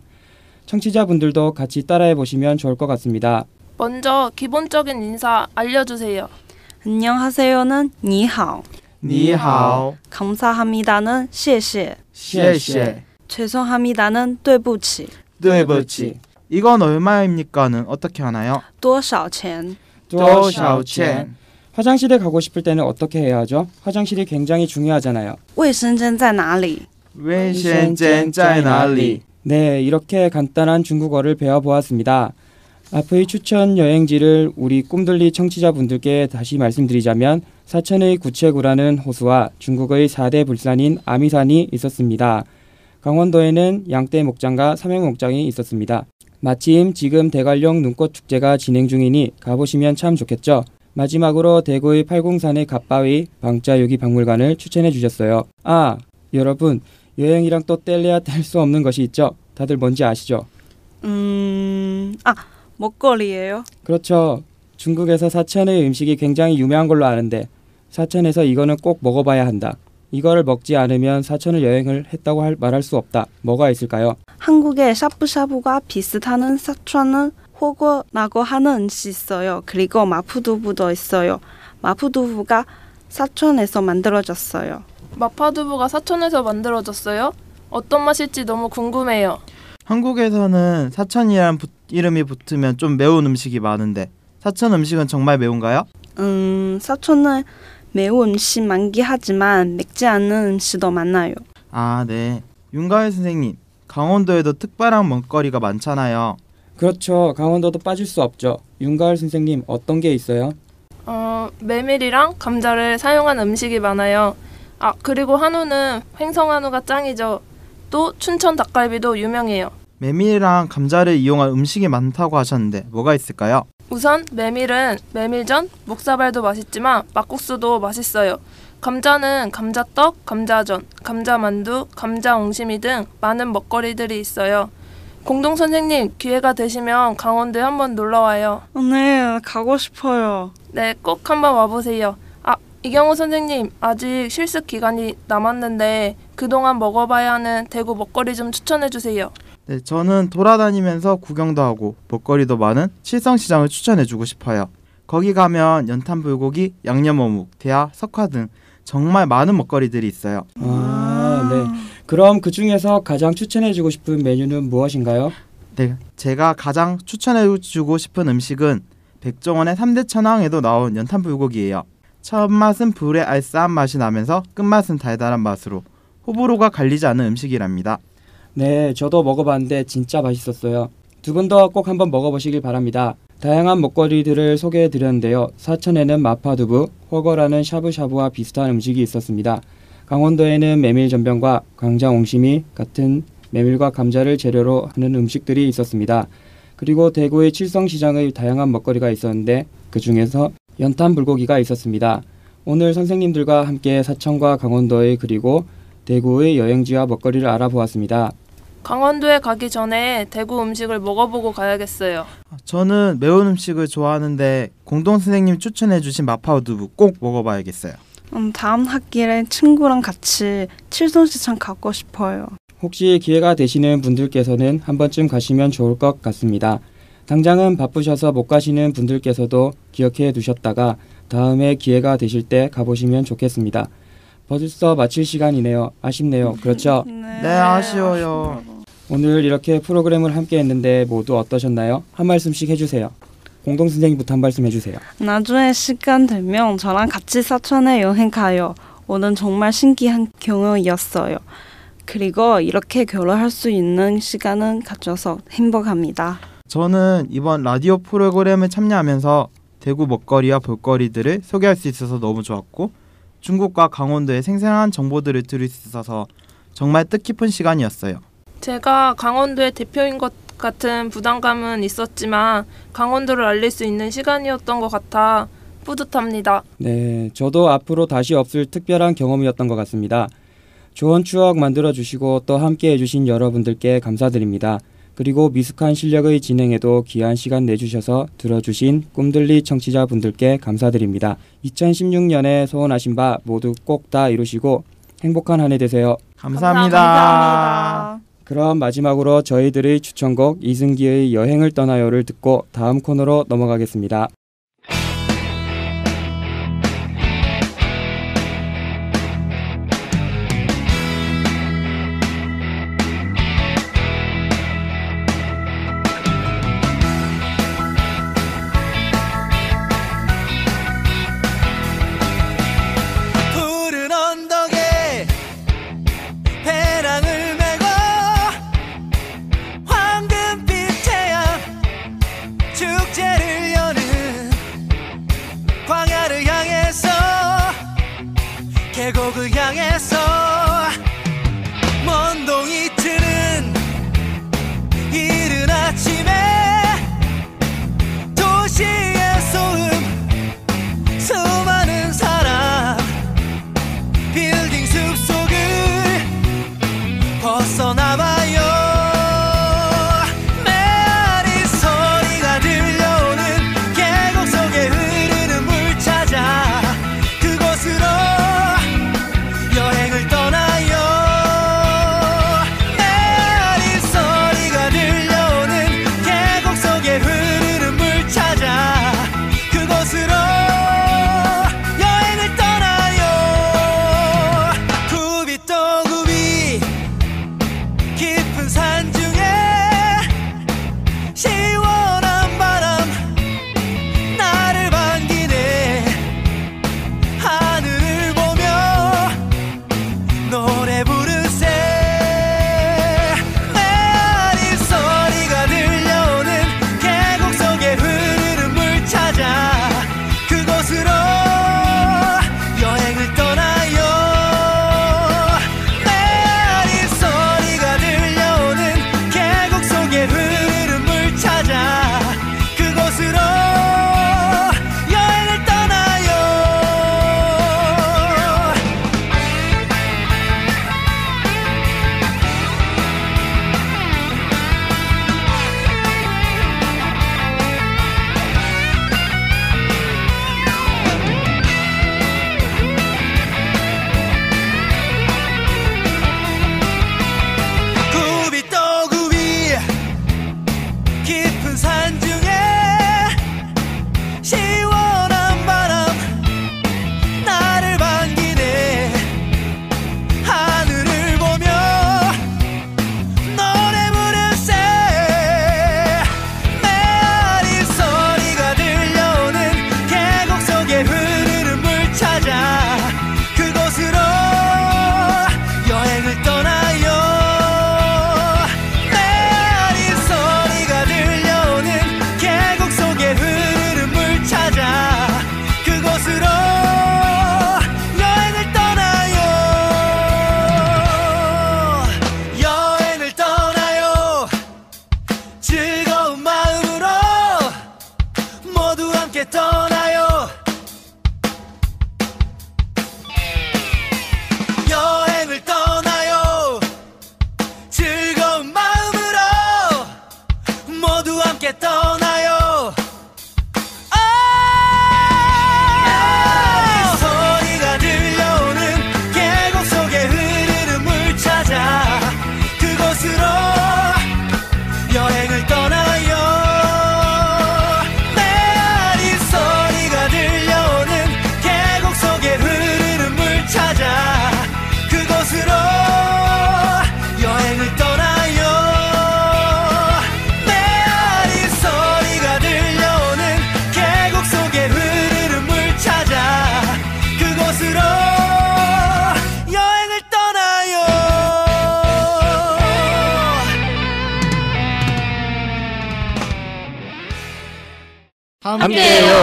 청취자분들도 같이 따라해보시면 좋을 것 같습니다. 먼저 기본적인 인사 알려주세요. 안녕하세요는 니하오. 니하오. 감사합니다는 谢谢. 谢谢. 죄송합니다는 对不起. 对不起. 이건 얼마입니까는 어떻게 하나요? 多少钱? 多少钱? 화장실에 가고 싶을 때는 어떻게 해야 하죠? 화장실이 굉장히 중요하잖아요. 卫生间在哪里? 卫生间在哪里? 네, 이렇게 간단한 중국어를 배워보았습니다. 앞의 추천 여행지를 우리 꿈들리 청취자분들께 다시 말씀드리자면 사천의 구체구라는 호수와 중국의 4대 불산인 아미산이 있었습니다. 강원도에는 양떼 목장과 삼양 목장이 있었습니다. 마침 지금 대관령 눈꽃축제가 진행 중이니 가보시면 참 좋겠죠. 마지막으로 대구의 팔공산의 갓바위 방자유기 박물관을 추천해 주셨어요. 여러분, 여행이랑 또 뗄래야 뗄 수 없는 것이 있죠. 다들 뭔지 아시죠? 먹거리예요? 그렇죠. 중국에서 사천의 음식이 굉장히 유명한 걸로 아는데 사천에서 이거는 꼭 먹어봐야 한다. 이거를 먹지 않으면 사천을 여행을 했다고 말할 수 없다. 뭐가 있을까요? 한국의 샤브샤브와 비슷한 사천은 호거라고 하는 음식이 있어요. 그리고 마푸두부도 있어요. 마푸두부가 사천에서 만들어졌어요. 마파두부가 사천에서 만들어졌어요? 어떤 맛일지 너무 궁금해요. 한국에서는 사천이라는 이름이 붙으면 좀 매운 음식이 많은데 사천 음식은 정말 매운가요? 사천은 매운 음식 많긴 하지만 맵지 않은 음식도 많아요. 네. 윤가을 선생님, 강원도에도 특별한 먹거리가 많잖아요. 그렇죠. 강원도도 빠질 수 없죠. 윤가을 선생님, 어떤 게 있어요? 메밀이랑 감자를 사용한 음식이 많아요. 그리고 한우는 횡성한우가 짱이죠. 또 춘천 닭갈비도 유명해요. 메밀이랑 감자를 이용한 음식이 많다고 하셨는데 뭐가 있을까요? 우선 메밀은 메밀전, 목사발도 맛있지만 막국수도 맛있어요. 감자는 감자떡, 감자전, 감자만두, 감자옹심이 등 많은 먹거리들이 있어요. 공동 선생님, 기회가 되시면 강원도에 한번 놀러와요. 네, 가고 싶어요. 네, 꼭 한번 와보세요. 이경호 선생님, 아직 실습 기간이 남았는데 그동안 먹어봐야 하는 대구 먹거리 좀 추천해주세요. 네, 저는 돌아다니면서 구경도 하고 먹거리도 많은 칠성시장을 추천해주고 싶어요. 거기 가면 연탄불고기, 양념어묵, 대하, 석화 등 정말 많은 먹거리들이 있어요. 네. 그럼 그 중에서 가장 추천해주고 싶은 메뉴는 무엇인가요? 네, 제가 가장 추천해주고 싶은 음식은 백종원의 3대 천왕에도 나온 연탄불고기예요. 첫 맛은 불의 알싸한 맛이 나면서 끝맛은 달달한 맛으로 호불호가 갈리지 않는 음식이랍니다. 네, 저도 먹어봤는데 진짜 맛있었어요. 두 분도 꼭 한번 먹어보시길 바랍니다. 다양한 먹거리들을 소개해드렸는데요. 사천에는 마파두부, 허거라는 샤브샤브와 비슷한 음식이 있었습니다. 강원도에는 메밀전병과 강자옹심이 같은 메밀과 감자를 재료로 하는 음식들이 있었습니다. 그리고 대구의 칠성시장의 다양한 먹거리가 있었는데 그 중에서 연탄불고기가 있었습니다. 오늘 선생님들과 함께 사천과 강원도의 그리고 대구의 여행지와 먹거리를 알아보았습니다. 강원도에 가기 전에 대구 음식을 먹어보고 가야겠어요. 저는 매운 음식을 좋아하는데 공동 선생님이 추천해주신 마파두부 꼭 먹어봐야겠어요. 다음 학기에 친구랑 같이 칠성시장 가고 싶어요. 혹시 기회가 되시는 분들께서는 한 번쯤 가시면 좋을 것 같습니다. 당장은 바쁘셔서 못 가시는 분들께서도 기억해 두셨다가 다음에 기회가 되실 때 가보시면 좋겠습니다. 벌써 마칠 시간이네요. 아쉽네요. 그렇죠? 네, 아쉬워요. 오늘 이렇게 프로그램을 함께 했는데 모두 어떠셨나요? 한 말씀씩 해주세요. 공동 선생님부터 한 말씀 해주세요. 나중에 시간 되면 저랑 같이 사천에 여행 가요. 오늘 정말 신기한 경험이었어요. 그리고 이렇게 교류할 수 있는 시간을 가져서 행복합니다. 저는 이번 라디오 프로그램에 참여하면서 대구 먹거리와 볼거리들을 소개할 수 있어서 너무 좋았고 중국과 강원도의 생생한 정보들을 들을 수 있어서 정말 뜻깊은 시간이었어요. 제가 강원도의 대표인 것 같은 부담감은 있었지만 강원도를 알릴 수 있는 시간이었던 것 같아 뿌듯합니다. 네, 저도 앞으로 다시 없을 특별한 경험이었던 것 같습니다. 좋은 추억 만들어주시고 또 함께 해주신 여러분들께 감사드립니다. 그리고 미숙한 실력의 진행에도 귀한 시간 내주셔서 들어주신 꿈들리 청취자분들께 감사드립니다. 2016년에 소원하신 바 모두 꼭 다 이루시고 행복한 한 해 되세요. 감사합니다. 그럼 마지막으로 저희들의 추천곡 이승기의 여행을 떠나요를 듣고 다음 코너로 넘어가겠습니다. 계곡을 향해서 먼 동이 트는 이른 아침에 도시의 소음 수많은 사람 빌딩 숲속을 벗어나봐요. 메아리 소리가 들려오는 계곡 속에 흐르는 물 찾아 그곳으로 여행을 떠나요. 메아리 소리가 들려오는 계곡 속에 흐르는 물 찾아 그곳으로 여행을 떠나요. 굽이 또 굽이 깊은 산 중에 시원한 바람 나를 반기네. 하늘을 보며 노래 부르세. 메아리 소리가 들려오는 계곡 속에 흐르는 물 찾아 그곳으로 여행을 떠나요. 메아리 소리가 들려오는 계곡 속에 흐르는 물 찾아 그곳으로 여행을 떠나요. 굽이 또 굽이 깊은 산 중에 시원한 바람 나를 반기네. 하늘을 보며 노래 부르세. 메아리 소리가 들려오는 계곡 속에 흐르는 물 찾아 그곳으로 여행을 떠나요. 메아리 소리가 들려오는 계곡 속에 흐르는 물 찾아 그곳으로 여행을 떠나요. 여행을 떠나요. 즐거운 마음으로 모두 함께 떠나요. 여행을 떠나요. 즐거운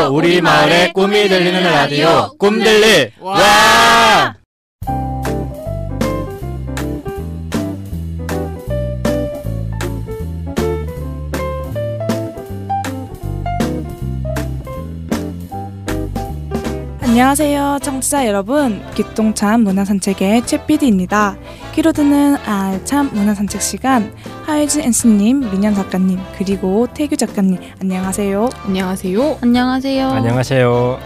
들려요. 우리 마을의 꿈이 들리는 라디오 꿈들리. 와! 안녕하세요 청취자 여러분, 기똥찬 문화산책의 최PD입니다. 귀로 듣는 알찬 문화산책 시간, 하유진 NC님, 민현 작가님, 그리고 태규 작가님 안녕하세요. 안녕하세요. 안녕하세요. 안녕하세요.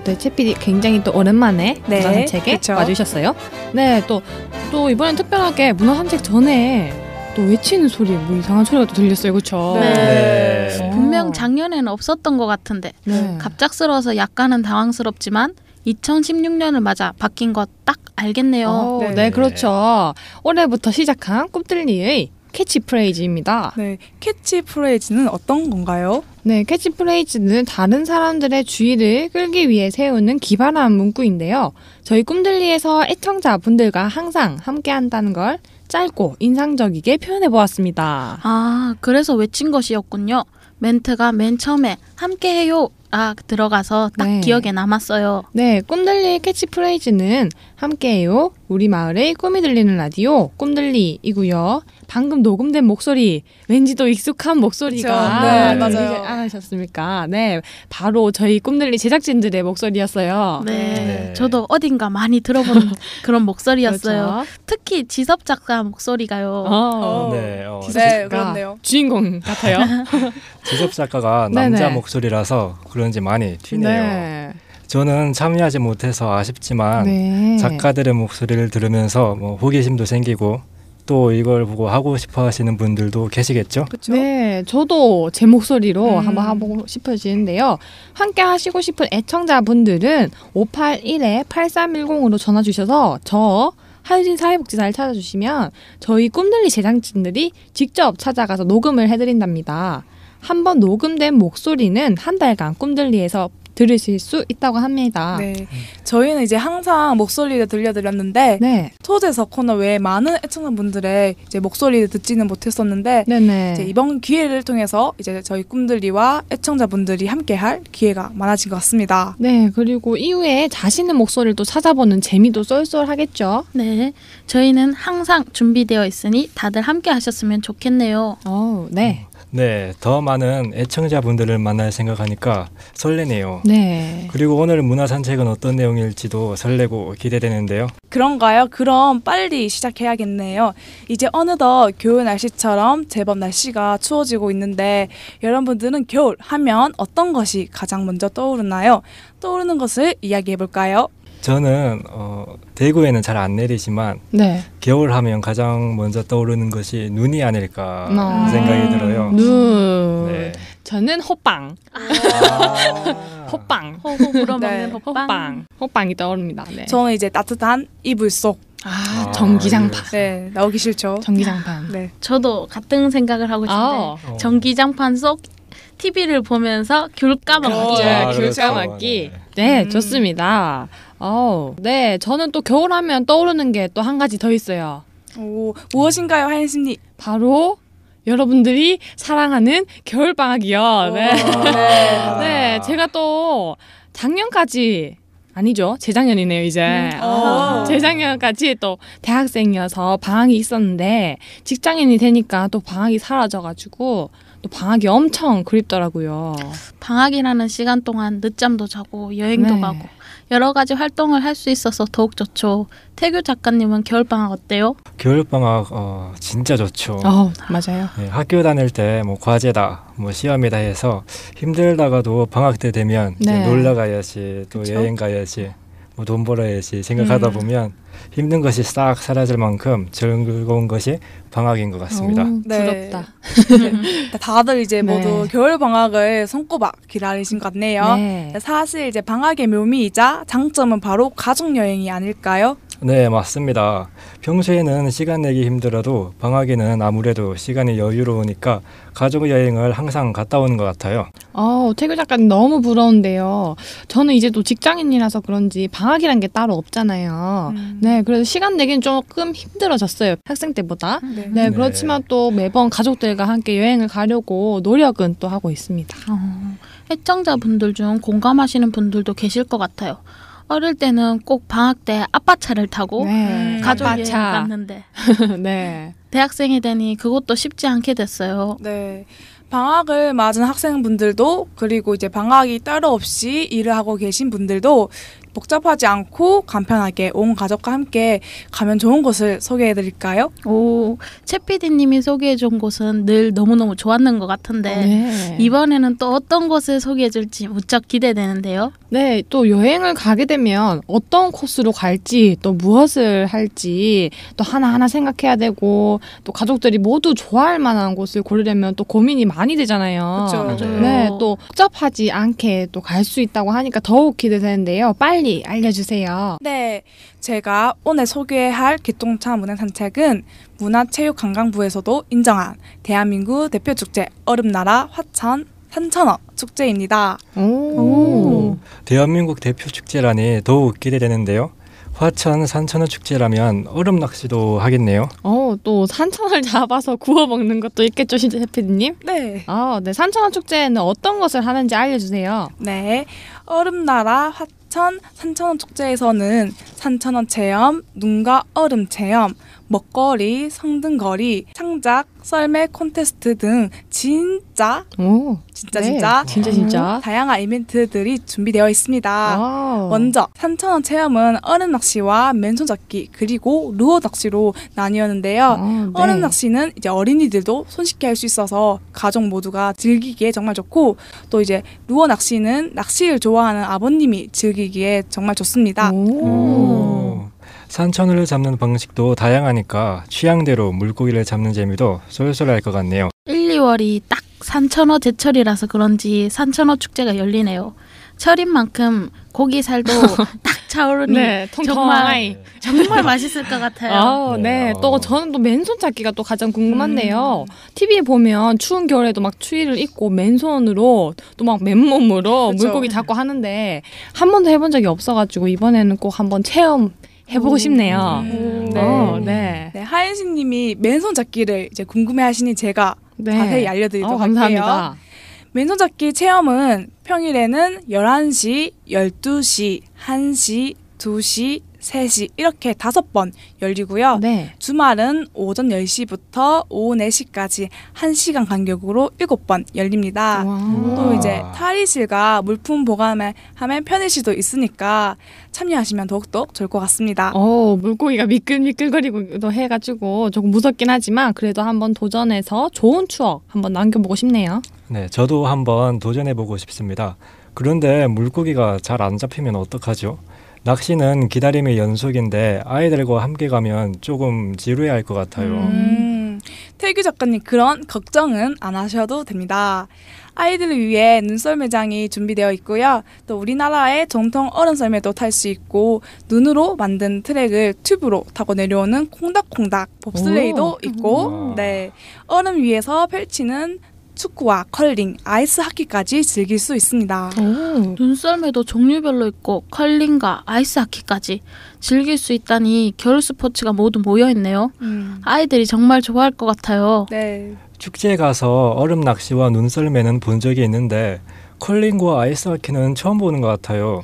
네, 최PD 굉장히 또 오랜만에 네, 문화산책에 그쵸. 와주셨어요. 네, 또 이번엔 특별하게 문화산책 전에 또 외치는 소리, 뭐 이상한 소리가 또 들렸어요, 그렇죠? 네. 분명 작년에는 없었던 것 같은데 네. 갑작스러워서 약간은 당황스럽지만 2016년을 맞아 바뀐 거 딱 알겠네요. 네, 그렇죠. 올해부터 시작한 꿈들리의 캐치프레이즈입니다. 네, 캐치프레이즈는 어떤 건가요? 네, 캐치프레이즈는 다른 사람들의 주의를 끌기 위해 세우는 기발한 문구인데요. 저희 꿈들리에서 애청자분들과 항상 함께한다는 걸 짧고 인상적이게 표현해보았습니다. 아, 그래서 외친 것이었군요. 멘트가 맨 처음에 함께해요 아 들어가서 딱 네. 기억에 남았어요. 네, 꿈들리의 캐치프레이즈는 함께해요. 우리 마을의 꿈이 들리는 라디오 꿈들리이고요. 방금 녹음된 목소리, 왠지 또 익숙한 목소리가 네, 들리지 맞아요. 않으셨습니까? 네, 바로 저희 꿈들리 제작진들의 목소리였어요. 네, 저도 어딘가 많이 들어본 그런 목소리였어요. 그렇죠. 특히 지섭 작가 목소리가요. 네, 네, 그렇네요. 주인공 같아요. 지섭 작가가 네네. 남자 목소리라서 그런지 많이 튀네요. 네. 저는 참여하지 못해서 아쉽지만 네. 작가들의 목소리를 들으면서 뭐 호기심도 생기고 또 이걸 보고 하고 싶어 하시는 분들도 계시겠죠? 네, 저도 제 목소리로 한번 해보고 싶어지는데요. 함께 하시고 싶은 애청자분들은 581-8310으로 전화 주셔서 저 하유진 사회복지사를 찾아주시면 저희 꿈들리 제작진들이 직접 찾아가서 녹음을 해드린답니다. 한번 녹음된 목소리는 한 달간 꿈들리에서 들으실 수 있다고 합니다. 네, 저희는 이제 항상 목소리를 들려드렸는데 네. 초대석 코너 외에 많은 애청자분들의 이제 목소리를 듣지는 못했었는데 네네. 이제 이번 기회를 통해서 이제 저희 꿈들리와 애청자분들이 함께할 기회가 많아진 것 같습니다. 네, 그리고 이후에 자신의 목소리를 또 찾아보는 재미도 쏠쏠하겠죠. 네, 저희는 항상 준비되어 있으니 다들 함께 하셨으면 좋겠네요. 네. 네, 더 많은 애청자분들을 만날 생각하니까 설레네요. 네. 그리고 오늘 문화산책은 어떤 내용일지도 설레고 기대되는데요. 그런가요? 그럼 빨리 시작해야겠네요. 이제 어느덧 겨울 날씨처럼 제법 날씨가 추워지고 있는데 여러분들은 겨울 하면 어떤 것이 가장 먼저 떠오르나요? 떠오르는 것을 이야기해볼까요? 저는 대구에는 잘 안 내리지만 네. 겨울 하면 가장 먼저 떠오르는 것이 눈이 아닐까 생각이 들어요. 눈. 네. 저는 호빵. 호빵. 호호 불어먹는 네. 호빵. 호빵이 떠오릅니다. 네. 저는 이제 따뜻한 이불 속. 전기장판. 네, 나오기 싫죠. 전기장판. 네. 저도 같은 생각을 하고 있는데 전기장판 속 TV를 보면서 귤 까먹기. 귤 까먹기. 네, 좋습니다. 네, 저는 또 겨울 하면 떠오르는 게 또 한 가지 더 있어요. 오, 무엇인가요, 하연씨님? 바로 여러분들이 사랑하는 겨울방학이요. 네. 네, 제가 또 작년까지 아니죠. 재작년이네요, 이제. 재작년까지 또 대학생이어서 방학이 있었는데 직장인이 되니까 또 방학이 사라져가지고 또 방학이 엄청 그립더라고요. 방학이라는 시간 동안 늦잠도 자고 여행도 네. 가고 여러 가지 활동을 할 수 있어서 더욱 좋죠. 태규 작가님은 겨울방학 어때요? 겨울방학 진짜 좋죠. 맞아요. 네, 학교 다닐 때 뭐 과제다, 뭐 시험이다 해서 힘들다가도 방학 때 되면 이제 네. 놀러 가야지, 또 그쵸? 여행 가야지, 뭐 돈 벌어야지 생각하다 보면 힘든 것이 싹 사라질 만큼 즐거운 것이 방학인 것 같습니다. 네. 부럽다. 다들 이제 네. 모두 겨울 방학을 손꼽아 기다리신 것 같네요. 네. 사실 이제 방학의 묘미이자 장점은 바로 가족 여행이 아닐까요? 네, 맞습니다. 평소에는 시간 내기 힘들어도 방학에는 아무래도 시간이 여유로우니까 가족 여행을 항상 갔다 오는 것 같아요. 태규 작가님 너무 부러운데요. 저는 이제 또 직장인이라서 그런지 방학이란 게 따로 없잖아요. 네, 그래서 시간 내기는 조금 힘들어졌어요. 학생 때보다. 네, 그렇지만 또 매번 가족들과 함께 여행을 가려고 노력은 또 하고 있습니다. 애청자분들 중 공감하시는 분들도 계실 것 같아요. 어릴 때는 꼭 방학 때 아빠 차를 타고 가족이 갔는데 네. 대학생이 되니 그것도 쉽지 않게 됐어요. 네. 방학을 맞은 학생분들도 그리고 이제 방학이 따로 없이 일을 하고 계신 분들도 복잡하지 않고 간편하게 온 가족과 함께 가면 좋은 곳을 소개해 드릴까요? 오, 최 PD님이 소개해 준 곳은 늘 너무너무 좋았는 것 같은데 네. 이번에는 또 어떤 곳을 소개해 줄지 무척 기대되는데요. 네, 또 여행을 가게 되면 어떤 코스로 갈지 또 무엇을 할지 또 하나하나 생각해야 되고 또 가족들이 모두 좋아할 만한 곳을 고르려면 또 고민이 많이 되잖아요. 그렇죠. 네, 또 복잡하지 않게 또 갈 수 있다고 하니까 더욱 기대되는데요. 빨리 알려주세요. 네, 제가 오늘 소개할 기똥차 문화산책은 문화체육관광부에서도 인정한 대한민국 대표축제 얼음나라 화천 산천어 축제입니다. 오. 대한민국 대표 축제라니 더욱 기대되는데요. 화천 산천어 축제라면 얼음 낚시도 하겠네요. 또 산천을 잡아서 구워 먹는 것도 있겠죠, 진짜 대표님? 네. 네, 산천어 축제에는 어떤 것을 하는지 알려주세요. 네, 얼음나라 화천 산천어 축제에서는 산천어 체험, 눈과 얼음 체험, 먹거리, 성등거리, 창작, 썰매 콘테스트 등 진짜 다양한 이벤트들이 준비되어 있습니다. 먼저 산천어 체험은 얼음 낚시와 맨손 잡기 그리고 루어 낚시로 나뉘었는데요. 얼음 낚시는 이제 어린이들도 손쉽게 할 수 있어서 가족 모두가 즐기기에 정말 좋고 또 이제 루어 낚시는 낚시를 좋아하는 아버님이 즐기기에 정말 좋습니다. 산천어를 잡는 방식도 다양하니까 취향대로 물고기를 잡는 재미도 쏠쏠할 것 같네요. 1, 2월이 딱 산천어 제철이라서 그런지 산천어 축제가 열리네요. 철인 만큼 고기 살도 딱 차오르니 정말 맛있을 것 같아요. 네. 또 저는 또 맨손 잡기가 또 가장 궁금한데요. TV에 보면 추운 겨울에도 막 추위를 입고 맨손으로 또 막 맨몸으로 물고기 잡고 하는데 한 번도 해본 적이 없어가지고 이번에는 꼭 한번 체험해보고 싶네요. 네, 하연씨님이 맨손 잡기를 이제 궁금해하시니 제가 자세히 알려드리도록 할게요. 감사합니다. 맨손 잡기 체험은 평일에는 11시, 12시, 1시, 2시, 3시 이렇게 5번 열리고요. 주말은 오전 10시부터 오후 4시까지 1시간 간격으로 7번 열립니다. 또 이제 탈의실과 물품 보관을 하면 편의실도 있으니까 참여하시면 더욱더 좋을 것 같습니다. 물고기가 미끌미끌거리고 해가지고 조금 무섭긴 하지만 그래도 한번 도전해서 좋은 추억 한번 남겨보고 싶네요. 네, 저도 한번 도전해보고 싶습니다. 그런데 물고기가 잘 안 잡히면 어떡하죠? 낚시는 기다림의 연속인데 아이들과 함께 가면 조금 지루해할 것 같아요. 태규 작가님 그런 걱정은 안 하셔도 됩니다. 아이들을 위해 눈썰매장이 준비되어 있고요. 또 우리나라의 전통 얼음썰매도 탈 수 있고 눈으로 만든 트랙을 튜브로 타고 내려오는 콩닥콩닥 봅슬레이도 있고 얼음 위에서 펼치는 축구와 컬링, 아이스 하키까지 즐길 수 있습니다. 눈썰매도 종류별로 있고 컬링과 아이스 하키까지 즐길 수 있다니 겨울 스포츠가 모두 모여있네요. 아이들이 정말 좋아할 것 같아요. 네. 축제에 가서 얼음 낚시와 눈썰매는 본 적이 있는데 컬링과 아이스 하키는 처음 보는 것 같아요.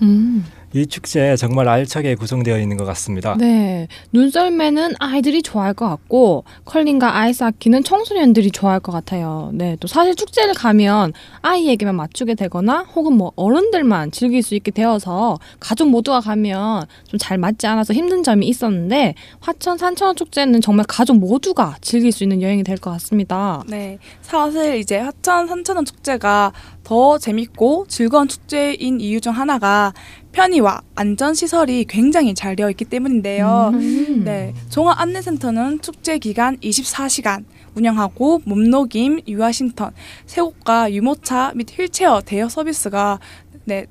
이 축제 정말 알차게 구성되어 있는 것 같습니다. 네, 눈썰매는 아이들이 좋아할 것 같고 컬링과 아이스하키는 청소년들이 좋아할 것 같아요. 네, 또 사실 축제를 가면 아이에게만 맞추게 되거나 혹은 뭐 어른들만 즐길 수 있게 되어서 가족 모두가 가면 좀 잘 맞지 않아서 힘든 점이 있었는데 화천 산천어 축제는 정말 가족 모두가 즐길 수 있는 여행이 될 것 같습니다. 네, 사실 이제 화천 산천어 축제가 더 재밌고 즐거운 축제인 이유 중 하나가 편의와 안전시설이 굉장히 잘 되어 있기 때문인데요. 네, 종합안내센터는 축제 기간 24시간 운영하고 몸놀김, 유아쉼터, 새곡과 유모차 및 휠체어 대여 서비스가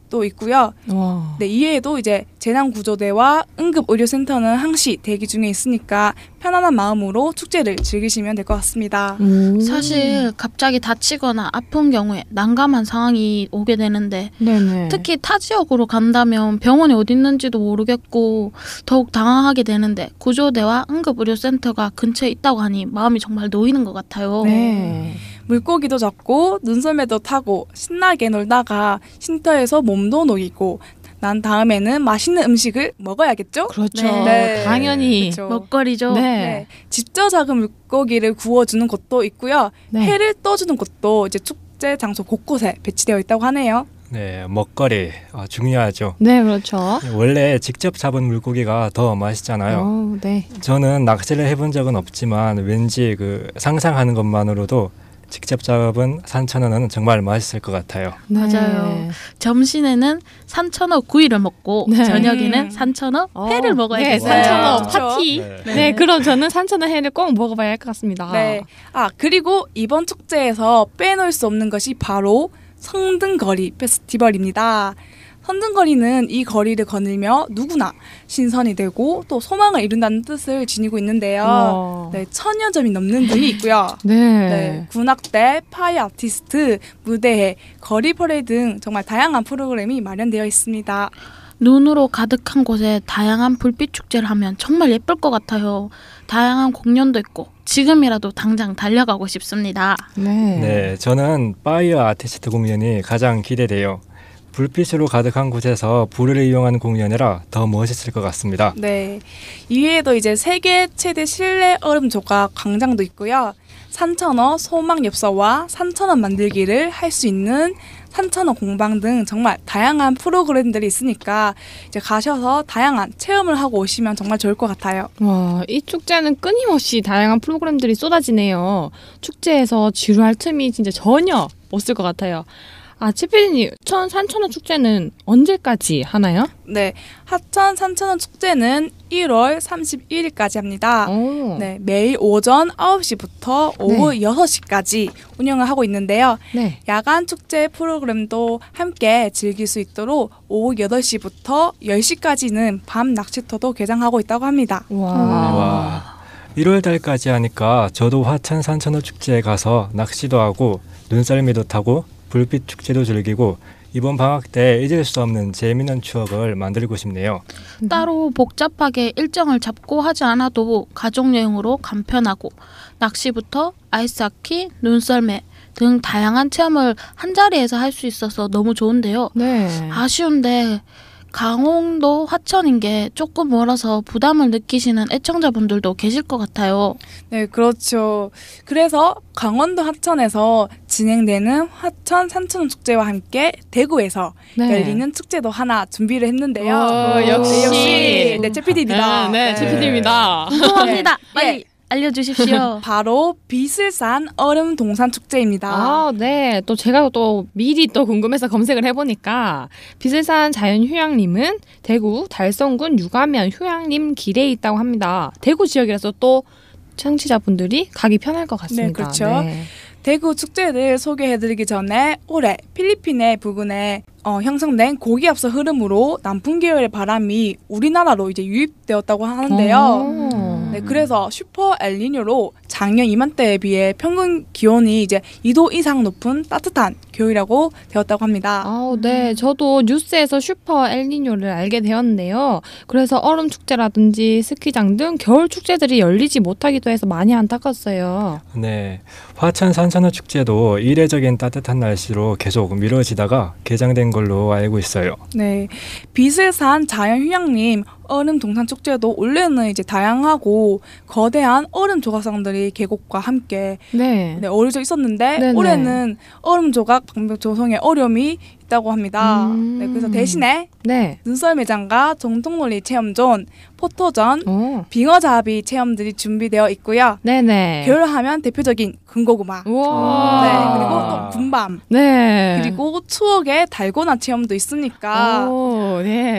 또 있고요. 네, 이외에도 이제 재난구조대와 응급의료센터는 항시 대기 중에 있으니까 편안한 마음으로 축제를 즐기시면 될 것 같습니다. 사실 갑자기 다치거나 아픈 경우에 난감한 상황이 오게 되는데 특히 타 지역으로 간다면 병원이 어디 있는지도 모르겠고 더욱 당황하게 되는데 구조대와 응급의료센터가 근처에 있다고 하니 마음이 정말 놓이는 것 같아요. 네. 물고기도 잡고 눈썰매도 타고 신나게 놀다가 쉼터에서 몸도 녹이고 난 다음에는 맛있는 음식을 먹어야겠죠? 그렇죠. 네. 당연히 그렇죠. 먹거리죠. 네. 네. 직접 작은 물고기를 구워주는 곳도 있고요. 네. 회를 떠주는 곳도 이제 축제 장소 곳곳에 배치되어 있다고 하네요. 네, 먹거리 중요하죠. 네, 그렇죠. 원래 직접 잡은 물고기가 더 맛있잖아요. 네. 저는 낚시를 해본 적은 없지만 왠지 그 상상하는 것만으로도 직접 잡은 산천어는 정말 맛있을 것 같아요. 네. 맞아요. 점심에는 산천어 구이를 먹고 네. 저녁에는 산천어 회를 먹어야겠어요. 네, 산천어 그렇죠. 파티. 네. 네, 그럼 저는 산천어 회를 꼭 먹어봐야 할 것 같습니다. 네. 그리고 이번 축제에서 빼놓을 수 없는 것이 바로 성등거리 페스티벌입니다. 성등거리는 이 거리를 거닐며 누구나 신선이 되고 또 소망을 이룬다는 뜻을 지니고 있는데요. 네, 1000여 점이 넘는 등이 있고요. 네. 군악대, 파이 아티스트, 무대회, 거리 퍼레이드 등 정말 다양한 프로그램이 마련되어 있습니다. 눈으로 가득한 곳에 다양한 불빛 축제를 하면 정말 예쁠 것 같아요. 다양한 공연도 있고 지금이라도 당장 달려가고 싶습니다. 네, 저는 파이어 아티스트 공연이 가장 기대돼요. 불빛으로 가득한 곳에서 불을 이용한 공연이라 더 멋있을 것 같습니다. 네, 이외에도 이제 세계 최대 실내 얼음 조각 광장도 있고요. 산천어 소망엽서와 산천어 만들기를 할 수 있는 산천어 공방 등 정말 다양한 프로그램들이 있으니까 이제 가셔서 다양한 체험을 하고 오시면 정말 좋을 것 같아요. 와, 이 축제는 끊임없이 다양한 프로그램들이 쏟아지네요. 축제에서 지루할 틈이 진짜 전혀 없을 것 같아요. 치피디님, 산천어 축제는 언제까지 하나요? 네, 하천 산천어 축제는 1월 31일까지 합니다. 네, 매일 오전 9시부터 오후 6시까지 운영을 하고 있는데요. 네. 야간 축제 프로그램도 함께 즐길 수 있도록 오후 8시부터 10시까지는 밤 낚시터도 개장하고 있다고 합니다. 와, 1월 달까지 하니까 저도 화천 산천어 축제에 가서 낚시도 하고 눈썰매도 타고 불빛 축제도 즐기고 이번 방학 때 잊을 수 없는 재미있는 추억을 만들고 싶네요. 따로 복잡하게 일정을 잡고 하지 않아도 가족여행으로 간편하고 낚시부터 아이스하키, 눈썰매 등 다양한 체험을 한자리에서 할 수 있어서 너무 좋은데요. 네. 아쉬운데 강원도 화천인 게 조금 멀어서 부담을 느끼시는 애청자분들도 계실 것 같아요. 네, 그렇죠. 그래서 강원도 화천에서 진행되는 화천 산천어 축제와 함께 대구에서 열리는 축제도 하나 준비를 했는데요. 역시 네, 최PD입니다. 네, 최PD입니다. 궁금합니다. 빨리 알려주십시오. 바로 비슬산 얼음 동산 축제입니다. 네. 또 제가 또 미리 또 궁금해서 검색을 해보니까 비슬산 자연휴양림은 대구 달성군 유가면 휴양림 길에 있다고 합니다. 대구 지역이라서 또 청취자분들이 가기 편할 것 같습니다. 네, 그렇죠. 대구 축제를 소개해드리기 전에 올해 필리핀의 부근에 형성된 고기압수 흐름으로 남풍 계열의 바람이 우리나라로 이제 유입되었다고 하는데요. 네, 그래서 슈퍼 엘니뇨로 작년 이맘때에 비해 평균 기온이 이제 2도 이상 높은 따뜻한 겨울이라고 되었다고 합니다. 네, 저도 뉴스에서 슈퍼 엘니뇨를 알게 되었는데요. 그래서 얼음 축제라든지 스키장 등 겨울 축제들이 열리지 못하기도 해서 많이 안타깝어요. 네, 화천 산천어 축제도 이례적인 따뜻한 날씨로 계속 미뤄지다가 개장된 걸로 알고 있어요. 네, 비슬산 자연휴양림 얼음 동산 축제도 원래는 이제 다양하고 거대한 얼음 조각상들이 계곡과 함께 어우러져 있었는데 올해는 얼음 조각 방벽 조성에 어려움이 있다고 합니다. 네, 그래서 대신에 눈썰매장과 정통놀이 체험존, 포토전, 빙어잡이 체험들이 준비되어 있고요. 겨울하면 대표적인 금고구마, 그리고 또 군밤, 그리고 추억의 달고나 체험도 있으니까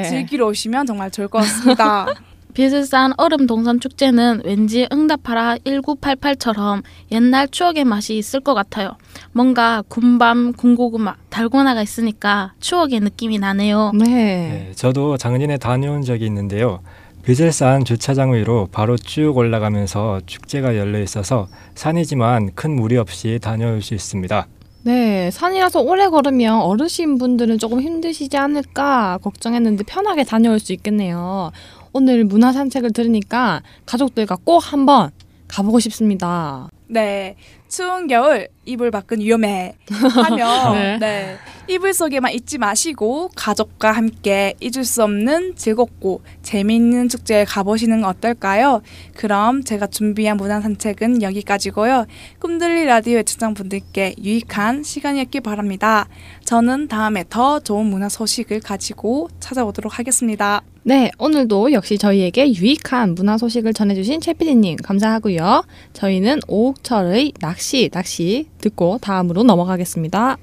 즐기러 오시면 정말 좋을 것 같습니다. 비슬산 얼음 동산 축제는 왠지 응답하라 1988처럼 옛날 추억의 맛이 있을 것 같아요. 뭔가 군밤, 군고구마, 달고나가 있으니까 추억의 느낌이 나네요. 네, 저도 작년에 다녀온 적이 있는데요. 비슬산 주차장 위로 바로 쭉 올라가면서 축제가 열려 있어서 산이지만 큰 무리 없이 다녀올 수 있습니다. 네, 산이라서 오래 걸으면 어르신분들은 조금 힘드시지 않을까 걱정했는데 편하게 다녀올 수 있겠네요. 오늘 문화 산책을 들으니까 가족들과 꼭 한번 가보고 싶습니다. 네, 추운 겨울 이불 밖은 위험해 하면 네. 이불 속에만 있지 마시고 가족과 함께 잊을 수 없는 즐겁고 재미있는 축제에 가보시는 건 어떨까요? 그럼 제가 준비한 문화 산책은 여기까지고요. 꿈들리 라디오 애청자분들께 유익한 시간이었길 바랍니다. 저는 다음에 더 좋은 문화 소식을 가지고 찾아오도록 하겠습니다. 네, 오늘도 역시 저희에게 유익한 문화 소식을 전해주신 최 PD님 감사하고요. 저희는 오욱철의 낚시 듣고 다음으로 넘어가겠습니다.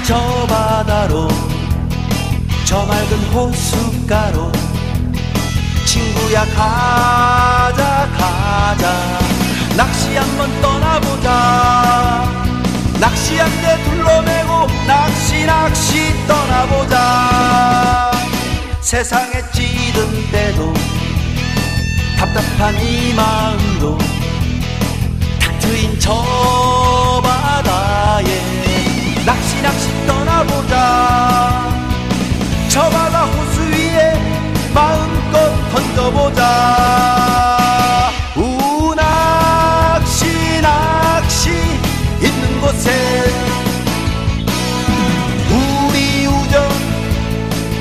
저 바다로 저 맑은 호숫가로 친구야 가자 낚시 한번 떠나보자 낚시 한 대 둘러매고 낚시 떠나보자 세상에 찌든 때도 답답한 이 마음도 탁 트인 저 바다에 낚시 떠나보자 저 바다 호수 위에 마음껏 던져보자 낚시 있는 곳에 우리 우정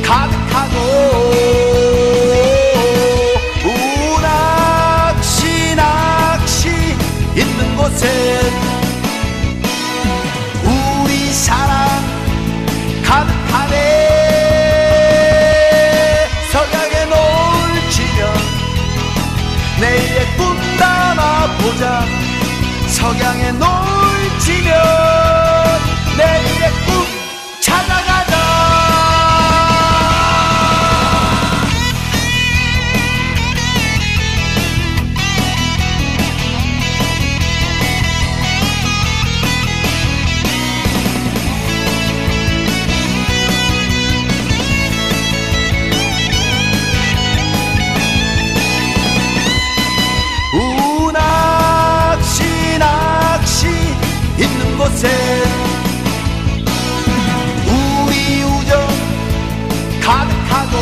가득하고 낚시 있는 곳에 사랑 가득하네 석양에 노을 지면 내일의 꿈 담아보자 석양에 노을 지면 내일의 꿈 찾아가자 있는 곳에 우리 우정 가득하고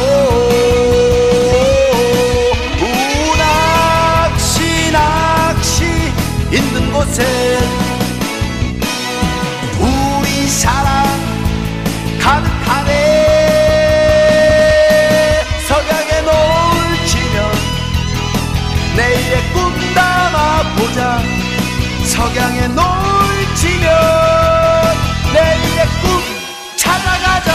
낚시 있는 곳에 우리 사랑 가득하네 석양에 노을 지면 내일의 꿈 담아보자 석양에 노을 지면 내일의 꿈 찾아가자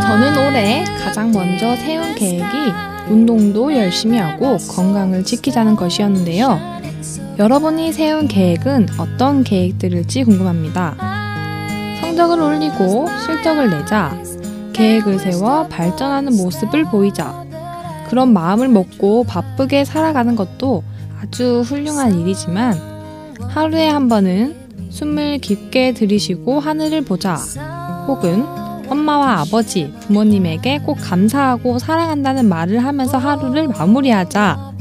저는 올해 가장 먼저 세운 계획이 운동도 열심히 하고 건강을 지키자는 것이었는데요. 여러분이 세운 계획은 어떤 계획들일지 궁금합니다. 성적을 올리고 실적을 내자, 계획을 세워 발전하는 모습을 보이자, 그런 마음을 먹고 바쁘게 살아가는 것도 아주 훌륭한 일이지만 하루에 한 번은 숨을 깊게 들이쉬고 하늘을 보자, 혹은 엄마와 아버지, 부모님에게 꼭 감사하고 사랑한다는 말을 하면서 하루를 마무리하자.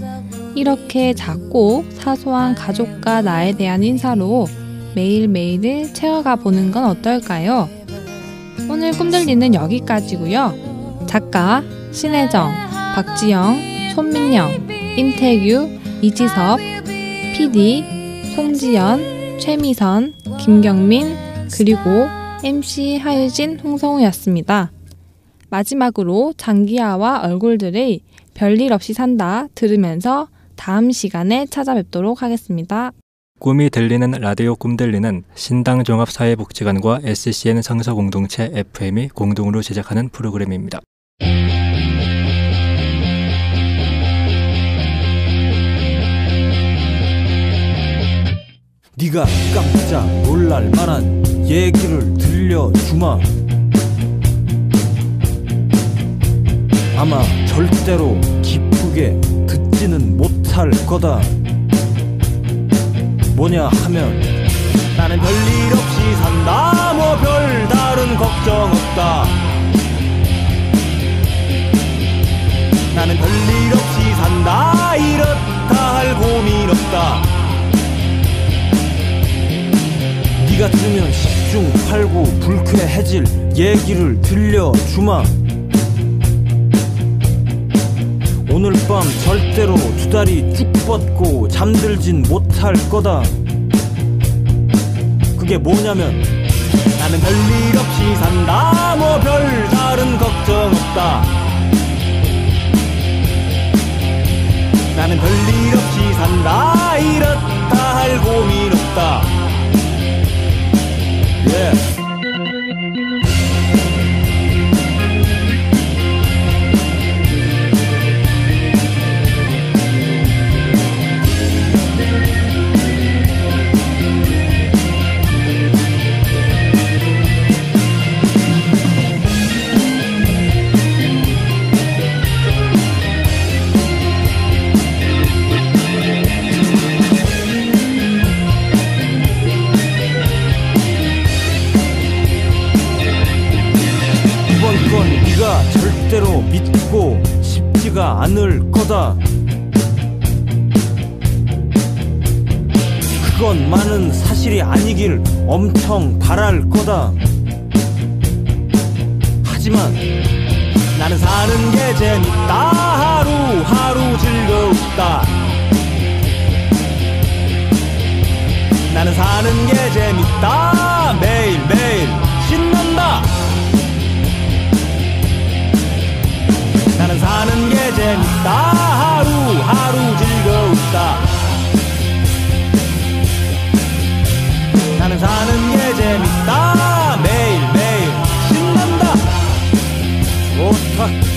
이렇게 작고 사소한 가족과 나에 대한 인사로 매일매일을 채워가 보는 건 어떨까요? 오늘 꿈들리는 여기까지고요. 작가 신혜정, 박지영, 손민영, 임태규, 이지섭, PD 송지연, 최미선, 김경민, 그리고 MC 하유진, 홍성우였습니다. 마지막으로 장기하와 얼굴들의 별일 없이 산다 들으면서 다음 시간에 찾아뵙도록 하겠습니다. 꿈이 들리는 라디오 꿈들리는 신당종합사회복지관과 SCN 상서공동체 FM이 공동으로 제작하는 프로그램입니다. 네가 깜짝 놀랄 만한 얘기를 들려주마. 아마 절대로 기쁘게 그게 듣지는 못할 거다. 뭐냐 하면 나는 별일 없이 산다. 뭐 별다른 걱정 없다. 나는 별일 없이 산다. 이렇다 할 고민 없다. 네가 들으면 10중 8구 불쾌해질 얘기를 들려주마. 오늘 밤 절대로 두 다리 쭉 뻗고 잠들진 못할 거다. 그게 뭐냐면 나는 별일 없이 산다. 뭐 별다른 걱정 없다. 나는 별일 없이 산다. 이렇다 할 고민 없다. Yeah. 네가 절대로 믿고 싶지가 않을 거다. 그것만은 사실이 아니길 엄청 바랄 거다. 하지만 나는 사는 게 재밌다. 하루하루 즐겁다. 나는 사는 게 재밌다. 매일매일 신난다. 나는 사는 게 재밌다. 하루하루 즐거웠다. 나는 사는 게 재밌다. 매일매일 신난다. 좋다.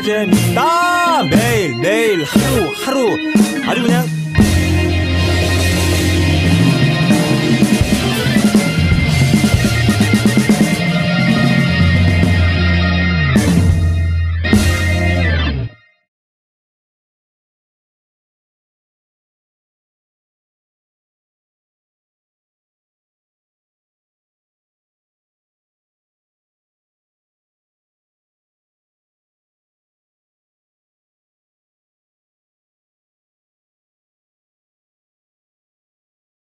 재밌다. 매일매일 하루하루 아주 그냥